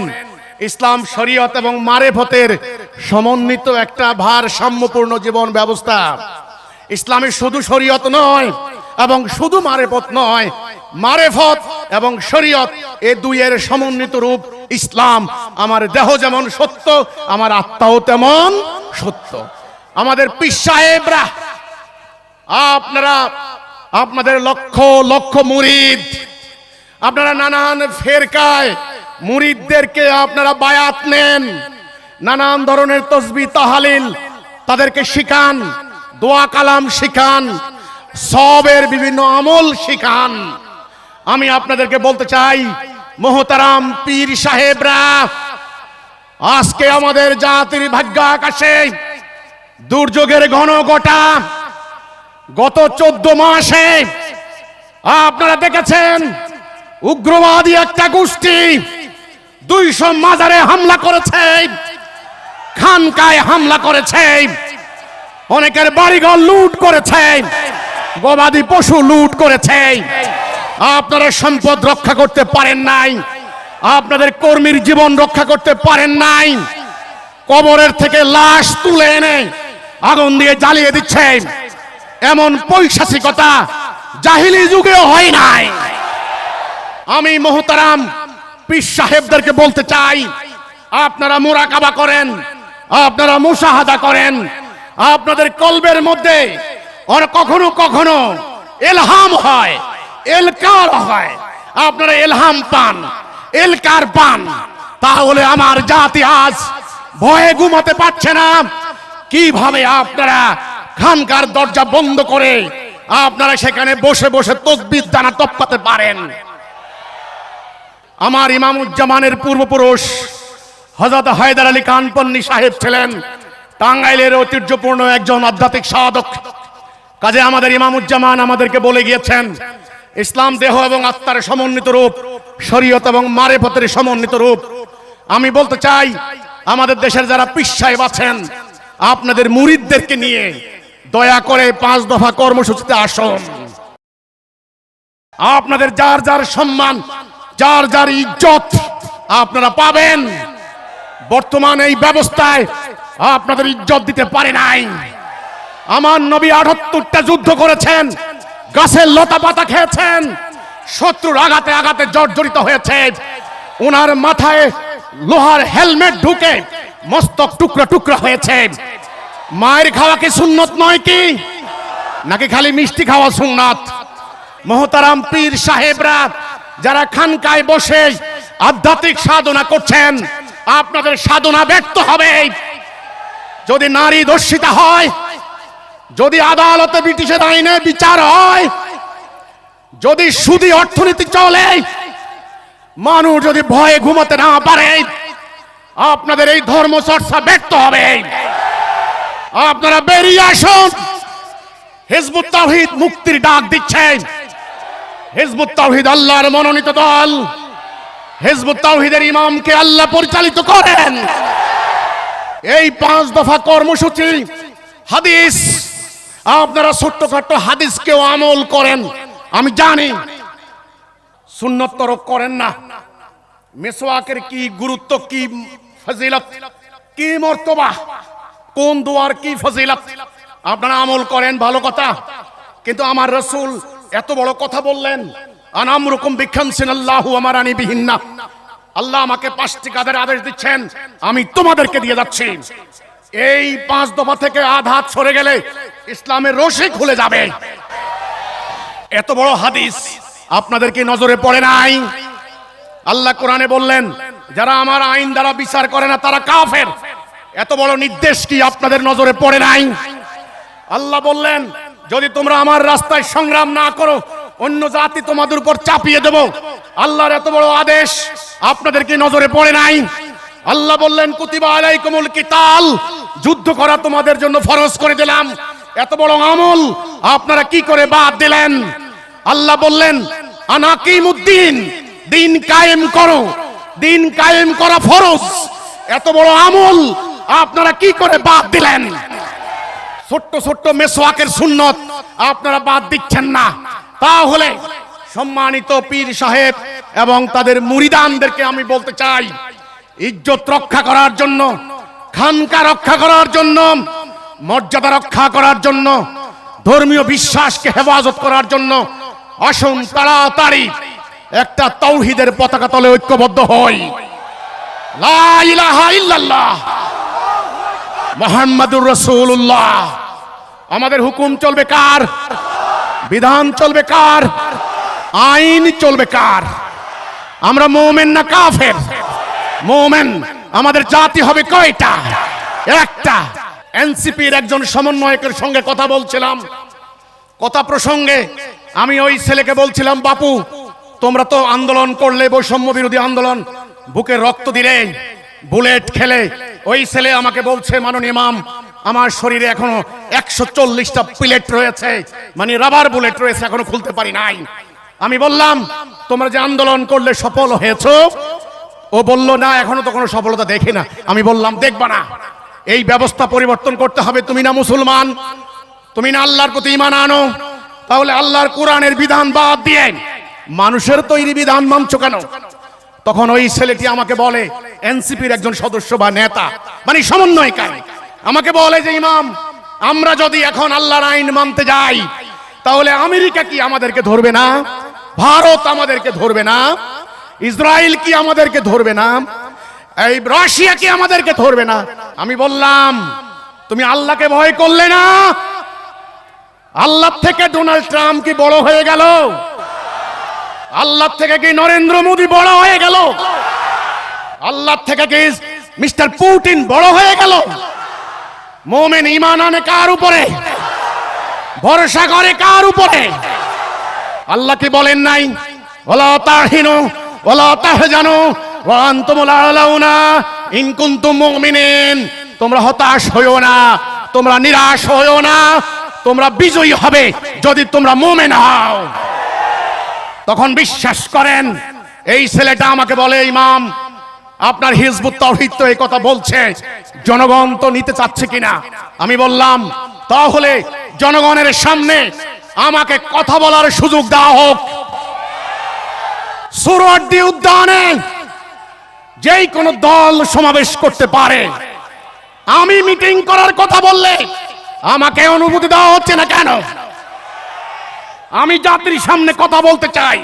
S1: ইসলাম, শরীয়ত এবং মারেফতের সমন্বিত একটা ভারসাম্যপূর্ণ জীবন ব্যবস্থা। ইসলামে শুধু শরীয়ত নয় এবং শুধু মারেফত নয়, মারেফত এবং শরীয়ত এ দুইয়ের সমন্বিত রূপ ইসলাম। আমার দেহ যেমন সত্য, আমার আত্মাও তেমন সত্য। আমাদের পীর সাহেবরা, আপনারা আপনাদের লক্ষ লক্ষ মুরিদ, আপনারা নানান ফেরকায় মুরিদদেরকে আপনারা বায়াত নেন, নানান ধরনের তসবিহ তাহলিল তাদেরকে শিখান, দোয়া কালাম শিখান, সবের বিভিন্ন আমল শিখান। আমি আপনাদেরকে বলতে চাই, মোহতারাম পীর সাহেবরা, আজকে আমাদের জাতির ভাগ্য আকাশে দুর্যোগের ঘনঘটা। গত 14 মাসে আপনারা দেখেছেন উগ্রবাদী একটা গোষ্ঠী 200 মাজারে হামলা করেছে, খানকায় হামলা করেছে, অনেকের বাড়িঘর লুট করেছে, গবাদি পশু লুট করেছে। আপনারা সম্পদ রক্ষা করতে পারেন নাই, আপনাদের কর্মীর জীবন রক্ষা করতে পারেন নাই। কবরের থেকে লাশ তুলে এনে আগুন দিয়ে জ্বালিয়ে দিচ্ছে, এমন পৈশাচিকতা জাহিলি যুগেও হয় নাই। আমি মোহতারাম পীর সাহেবদেরকে বলতে চাই, আপনারা মুরাকাবা করেন, আপনারা মুশাহাদা করেন, আপনাদের কলবের মধ্যে কখনো কখনো ইলহাম হয়, এলকার হয়, আপনারা ইলহাম পান, এলকার পান। তাহলে আমার জাতি আজ ভয়ে ঘুমাতে পারছে না। কিভাবে আপনারা খানকার দরজা বন্ধ করে আপনারা সেখানে বসে বসে তাকবীর দানা টপকাতে পারেন? আমার ইমামুজ্জামানের পূর্বপুরুষ হযরত হায়দার আলী কানপন্নী সাহেব ছিলেন টাঙ্গাইলের ঐতিহ্যপূর্ণ একজন আধ্যাত্মিক সাধক। কাজে আমাদের ইমামুজ্জামান আমাদেরকে বলে গিয়েছেন, ইসলাম দেহ এবং আত্মার সমন্বিত রূপ, শরীয়ত এবং মারেফতের সমন্বিত রূপ। আমি বলতে চাই, আমাদের দেশের যারা পীর সাহেব আছেন, আপনাদের মুরিদদেরকে নিয়ে দয়া করে 5 দফা কর্মসূচিতে আসুন। আপনাদের যার যার সম্মান, যার যার ইজ্জত আপনারা পাবেন। বর্তমান এই ব্যবস্থায় আপনাদের ইজ্জত দিতে পারে নাই। আমার নবী 78টা যুদ্ধ করেছেন, গাছের লতা পাতা খেয়েছেন, শত্রুর আঘাতে আঘাতে জর্জরিত হয়েছে, ওনার মাথায় লোহার হেলমেট ঢুকে মস্তক টুকরা টুকরা হয়েছে। মায়ের খাওয়া কি সুন্নত নয় কি? নাকি খালি মিষ্টি খাওয়া সুন্নাত? মোহতারাম পীর সাহেবরা যারা খানকায় বসে আধ্যাত্মিক সাধনা করছেন, আপনাদের সাধনা ব্যর্থ হবে। যদি নারী ধর্ষিতা হয়, যদি আদালতে ব্রিটিশের আইনে বিচার হয়, যদি সুদী অর্থনীতি চলে, মানুষ যদি ভয়ে ঘুমাতে না পারে, আপনাদের এই ধর্ম চর্চা ব্যর্থ হবে। আপনারা বেরিয়ে আসুন। হিজবুত তাওহীদ মুক্তির ডাক দিচ্ছে। হিজবুত তাওহীদ আল্লাহর মনোনীত দল। হিজবুত তাওহীদের ইমামকে আল্লাহ পরিচালিত করেন। এই 5 দফা কর্মসূচি, হাদিস, আপনারা ছোট্টখাট্ট হাদিসকেও আমল করেন। আমি জানি সুন্নত তরক করেন না। মিসওয়াকের কি গুরুত্ব, কি ফজিলত, কি মর্তবা, কোন দোয়ার কি ফজিলত, আপনারা আমল করেন, ভালো কথা। কিন্তু আমার রাসূল এত বড় কথা বললেন, আনামরুকুম বিখামসিনাল্লাহু আমারানি বিহিন্না। আল্লাহ আমাকে 5টি কাজের আদেশ দিচ্ছেন, আমি তোমাদেরকে দিয়ে যাচ্ছি। এই 5 দফা থেকে আধাত সরে গেলে ইসলামের রশি খুলে যাবে। এত বড় হাদিস আপনাদের কি নজরে পড়ে নাই? আল্লাহ কোরআনে বললেন, যারা আমার আইন দ্বারা বিচার করে না তারা কাফের। এত বড় নির্দেশ কি আপনাদের নজরে পড়ে নাই? আল্লাহ বললেন, যদি তোমরা আমার রাস্তায় সংগ্রাম না করো, অন্য জাতি তোমাদের উপর চাপিয়ে দেব। আল্লাহর এত বড় আদেশ আপনাদের কি নজরে পড়ে নাই? আল্লাহ বললেন, কুতিবা আলাইকুমুল কিতাল, যুদ্ধ করা তোমাদের জন্য ফরজ করে দিলাম। এত বড় আমল আপনারা কি করে বাদ দিলেন? আল্লাহ বললেন, আনাকিমুদ্দিন, দিন কায়েম করো, দিন কায়েম করা ফরজ। এত বড় আমল আপনারা কি করে বাদ দিলেন? ছোট্ট ছোট্ট মেসওয়াকের সুন্নত আপনারা বাদ দিচ্ছেন না, তাহলে সম্মানিত পীর সাহেব এবং তাদের মুরিদানদেরকে আমি বলতে চাই, ইজ্জত রক্ষা করার জন্য, খানকা রক্ষা করার জন্য, মর্যাদা রক্ষা করার জন্য, ধর্মীয় বিশ্বাসকে হেফাজত করার জন্য আসুন তাড়াতাড়ি একটা তাওহীদের পতাকা তলে ঐক্যবদ্ধ হই। লা ইলাহা ইল্লাল্লাহ মুহাম্মাদুর রাসূলুল্লাহ। আমাদের হুকুম চলবে কার? বিধান চলবে কার? আইন চলবে কার? আমরা মুমিন না কাফের? মুমিন। আমাদের জাতি হবে কয়টা? একটা। এনসিপির একজন সমন্বয়কের সঙ্গে কথা বলছিলাম, কথা প্রসঙ্গে আমি ওই ছেলেকে বলছিলাম, বাপু তোমরা তো আন্দোলন করলে, বৈষম্য বিরোধী আন্দোলন, বুকে রক্ত দিলে, বুলেট খেলে। ওই ছেলে আমাকে বলছে, মাননীয় ইমাম আমার শরীরে এখনো 140টা বুলেট রয়েছে, মানে রাবার বুলেট রয়েছে, এখনো খুলতে পারি নাই। আমি বললাম তোমরা যে আন্দোলন করলে সফল হয়েছো? ও বলল না, এখনো তো কোনো সফলতা দেখি না। আমি বললাম দেখবা না, এই ব্যবস্থা পরিবর্তন করতে হবে। তুমি না মুসলমান, তুমি না আল্লাহর প্রতি ঈমান আনো, তাহলে আল্লাহর কোরআনের বিধান বাদ দিয়ে মানুষের তৈরি বিধান মানছো কেন? তখন ওই ছেলেটি আমাকে বলে, এনসিপির একজন সদস্য বা নেতা, মানে সমন্বয়কারী, আমাকে বলে যে ইমাম আমরা যদি এখন আল্লাহর আইন মানতে যাই, তাহলে আমেরিকা কি আমাদেরকে ধরবে না? ভারত আমাদেরকে ধরবে না? ইসরায়েল কি আমাদেরকে ধরবে না? এই রাশিয়া কি আমাদেরকে ধরবে না? আমি বললাম তুমি আল্লাহকে ভয় করলে না? আল্লাহ থেকে ডোনাল্ড ট্রাম্প কি বড় হয়ে গেল? আল্লাহ থেকে কি নরেন্দ্র মোদী বড় হয়ে গেল? আল্লাহ থেকে কি মিস্টার পুতিন বড় হয়ে গেল? মুমিন ঈমান আনে কার উপরে? ভরসা করে কার উপরে? আল্লাহ কি বলেন নাই, ওয়ালা তাহিনু ওয়ালা তাহজানু ওয়া আনতুমুল আলাউনা ইন কুনতুম মুমিনিন? তোমরা হতাশ হইও না, তোমরা নিরাশ হইও না, তোমরা বিজয়ী হবে যদি তোমরা মুমিন হও। তখন বিশ্বাস করেন, এই ছেলেটা আমাকে বলে, ইমাম আপনার হিজবুত তাওহীদ তো এই কথা বলছে, জনগণ তো নিতে চাচ্ছে কিনা? আমি বললাম তাহলে জনগণের সামনে আমাকে কথা বলার সুযোগ দেওয়া হোক। সুরওয়ার্দী উদ্যানে যেই কোন দল সমাবেশ করতে পারে, আমি মিটিং করার কথা বললে আমাকে অনুমতি দেওয়া হচ্ছে না কেন? আমি জাতির সামনে কথা বলতে চাই,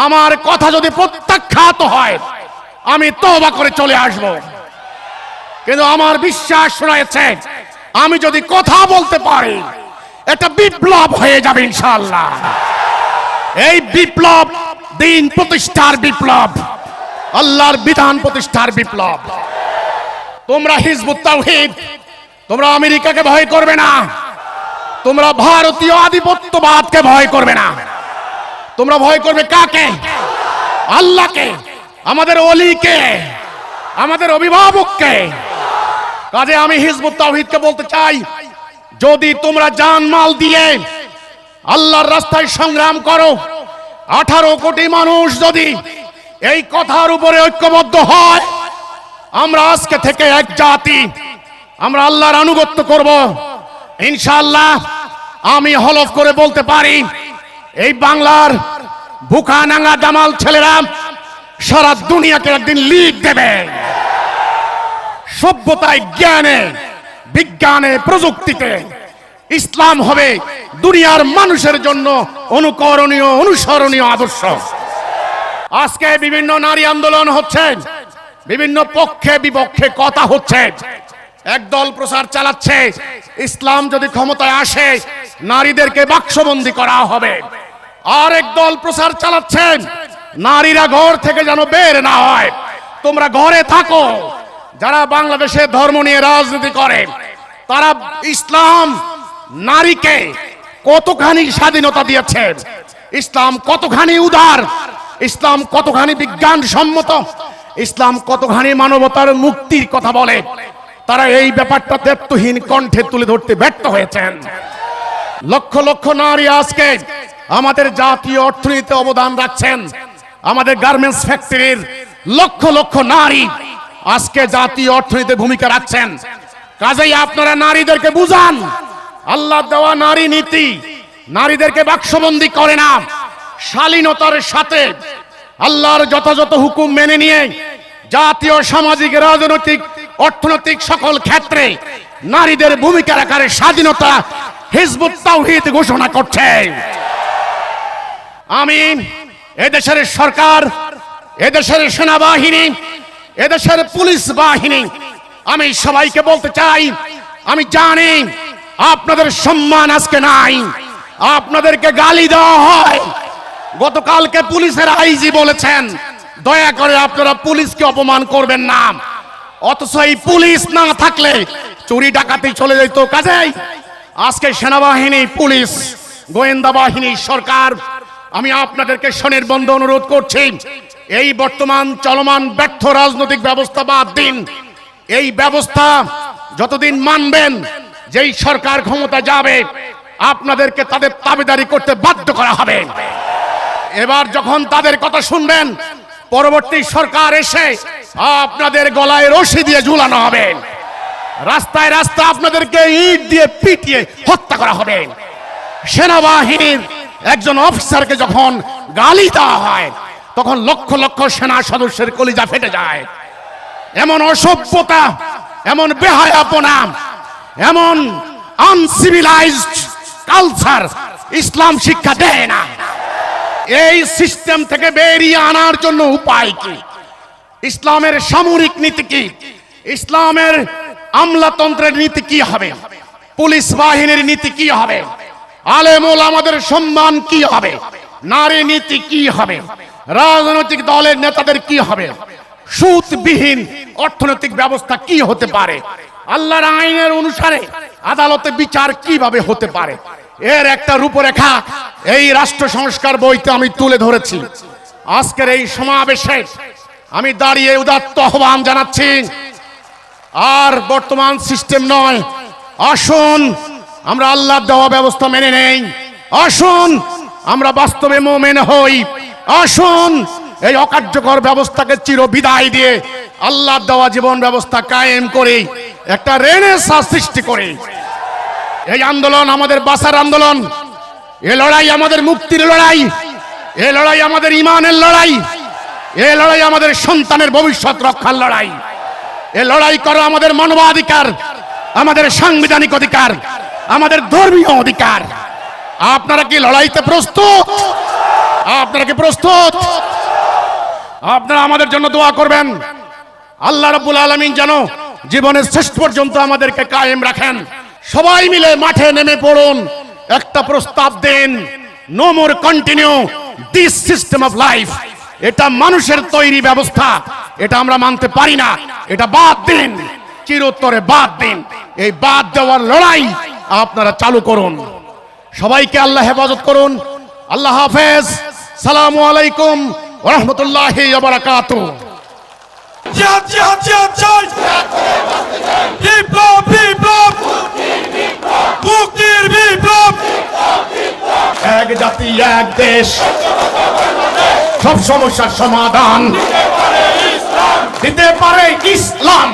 S1: আমার কথা যদি প্রত্যাখ্যাত হয় আমি তওবা করে চলে আসব। কিন্তু আমার বিশ্বাস রয়েছে আমি যদি কথা বলতে পারি এটা বিপ্লব হয়ে যাবে ইনশাআল্লাহ। এই বিপ্লব দিন প্রতিষ্ঠার বিপ্লব, আল্লাহর বিধান প্রতিষ্ঠার বিপ্লব। তোমরা হিজবুত তাওহীদ, তোমরা আমেরিকাকে ভয় করবে না, তোমরা ভারতীয় আধিপত্যবাদকে ভয় করবে না, তোমরা ভয় করবে কাকে? আল্লাহকে, আমাদের ওলিকে, আমাদের অভিভাবককে। কাজে আমি হিজবুত তাওহীদকে বলতে চাই, যদি তোমরা জানমাল দিয়ে আল্লাহর রাস্তায় সংগ্রাম করো, 18 কোটি মানুষ যদি এই কথার উপরে ঐক্যবদ্ধ হয়, আমরা আজকে থেকে এক জাতি, আমরা আল্লাহর আনুগত্য করব ইনশাআল্লাহ। আমি হলফ করে বলতে পারি, এই বাংলার বুকা নাঙ্গা জামাল ছেলেরা সারা দুনিয়াকে একদিন লিড দেবে। সভ্যতায়, জ্ঞানে, বিজ্ঞানে, প্রযুক্তিতে ইসলাম হবে দুনিয়ার মানুষের জন্য অনুকরণীয়, অনুসরণীয় আদর্শ। আজকে বিভিন্ন নারী আন্দোলন হচ্ছে, বিভিন্ন পক্ষে বিপক্ষে কথা হচ্ছে। একদল প্রচার চালাচ্ছে ইসলাম যদি ক্ষমতায় আসে নারীদেরকে বাক্সবন্দী করা হবে, আর একদল প্রচার চালাচ্ছেন নারীরা ঘর থেকে যেন বের না হয়, তোমরা ঘরে থাকো। যারা বাংলাদেশে ধর্ম নিয়ে রাজনীতি করে তারা ইসলাম নারীকে কতখানি স্বাধীনতা দিয়েছে, ইসলাম কতখানি উদার, ইসলাম কতখানি বিজ্ঞান সম্মত, ইসলাম কতখানি মানবতার মুক্তির কথা বলে, তারা এই ব্যাপারটা দেবত্বহীন কণ্ঠে তুলে ধরতে ব্যর্থ হয়েছেন। লক্ষ লক্ষ নারী আজকে আমাদের জাতীয় অর্থনীতিতে অবদান রাখছেন। আমাদের গার্মেন্টস ফ্যাক্টরির লক্ষ লক্ষ নারী আজকে জাতীয় অর্থনীতিতে ভূমিকা রাখছেন। কাজেই আপনারা নারীদেরকে বুঝান, আল্লাহ দেওয়া নারী নীতি নারীদেরকে বাক্সবন্দী করে না। শালীনতার সাথে আল্লাহর যথাযথ হুকুম মেনে নিয়ে জাতীয়, সামাজিক, রাজনৈতিক, অর্থনৈতিক সকল ক্ষেত্রে নারীদের ভূমিকা রাখার স্বাধীনতা হিজবুত তাওহীদ ঘোষণা করছে। আমি এদেশের সরকার, এদেশের সেনাবাহিনী, এদেশের পুলিশ বাহিনী, আমি সবাইকে বলতে চাই, আমি জানি আপনাদের সম্মান আজকে নাই, আপনাদেরকে গালি দেওয়া হয়। গতকালকে পুলিশের আইজি বলেছেন দয়া করে আপনারা পুলিশকে অপমান করবেন না, অথচ এই পুলিশ না থাকলে চুরি ডাকাতি চলে যেত। কাজেই আজকে সেনাবাহিনী, পুলিশ, গোয়েন্দা বাহিনী, সরকার, আমি আপনাদেরকে স্বনির্বন্ধ অনুরোধ করছি, এই বর্তমান চলমান ব্যর্থ রাজনৈতিক ব্যবস্থা বাদ দিন। এই ব্যবস্থা যতদিন মানবেন, যেই সরকার ক্ষমতা যাবে আপনাদেরকে তাদের তাবেদারি করতে বাধ্য করা হবে। এবার যখন তাদের কথা শুনবেন, পরবর্তী সরকার এসে আপনাদের গলায় রশি দিয়ে ঝুলানো হবে, রাস্তায় রাস্তায় আপনাদেরকে ইট দিয়ে পিটিয়ে হত্যা করা হবে। সেনাবাহিনীর একজন অফিসারকে যখন গালি দেওয়া হয় তখন লক্ষ লক্ষ সেনা সদস্যের কলিজা ফেটে যায়। এমন অসভ্যতা, এমন বেহায়াপনা, এমন আনসিভিলাইজড কালচার ইসলাম শিক্ষা দেয় না। এই সিস্টেম থেকে বেরিয়ে আনার জন্য উপায় কি? ইসলামের সামরিক নীতি কি? ইসলামের আমলাতন্ত্রের নীতি কি হবে? পুলিশ বাহিনীর নীতি কি হবে? আলেম ওলামাদের সম্মান কি হবে? নারী নীতি কি হবে? রাজনৈতিক দলের নেতাদের কি হবে? সুদবিহীন অর্থনৈতিক ব্যবস্থা কি হতে পারে? আল্লাহর আইনের অনুসারে আদালতে বিচার কিভাবে হতে পারে? এর একটা রূপরেখা এই রাষ্ট্র সংস্কার বইতে আমি তুলে ধরেছি। আজকের এই সমাবেশে আমি দাঁড়িয়ে উদাত্ত আহ্বান জানাচ্ছি, আর বর্তমান সিস্টেম নয়, আসুন আমরা আল্লাহর দেওয়া ব্যবস্থা মেনে নেই, আসুন আমরা বাস্তবে মুমিন হই, আসুন এই অকার্যকর ব্যবস্থাকে চির বিদায় দিয়ে আল্লাহর দেওয়া জীবন ব্যবস্থা কায়েম করে একটা রেনেসাঁ সৃষ্টি করে। এই আন্দোলন আমাদের বাঁচার আন্দোলন, এই লড়াই আমাদের মুক্তির লড়াই, এই লড়াই আমাদের ঈমানের লড়াই, এই লড়াই আমাদের সন্তানের ভবিষ্যৎ রক্ষার লড়াই, এই লড়াই করা আমাদের মানবাধিকার, আমাদের সাংবিধানিক অধিকার, আমাদের ধর্মীয় অধিকার। আপনারা কি লড়াইতে প্রস্তুত? আপনারা কি প্রস্তুত? আপনারা আমাদের জন্য দোয়া করবেন, আল্লাহ রাব্বুল আলামিন যেন জীবনের শেষ পর্যন্ত আমাদেরকে কায়েম রাখেন। সবাই মিলে মাঠে নেমে পড়ুন, একটা প্রস্তাব দেন, no more continue this system of life. এটা মানুষের তৈরি ব্যবস্থা, এটা আমরা মানতে পারি না, এটা বাদ দিন, চিরতরে বাদ দিন। এই বাদ দেওয়ার লড়াই আপনারা চালু করুন। সবাইকে আল্লাহ হেফাজত করুন। আল্লাহ হাফেজ। সালামু আলাইকুম ওয়া রাহমাতুল্লাহি ওয়া বারাকাতুহু।
S2: জিহাদ জিহাদ জিহাদ চাই, বিপ্লব বিপ্লব, মুক্তির বিপ্লব।
S1: এক জাতি এক দেশ, সব সমস্যার সমাধান দিতে পারে ইসলাম।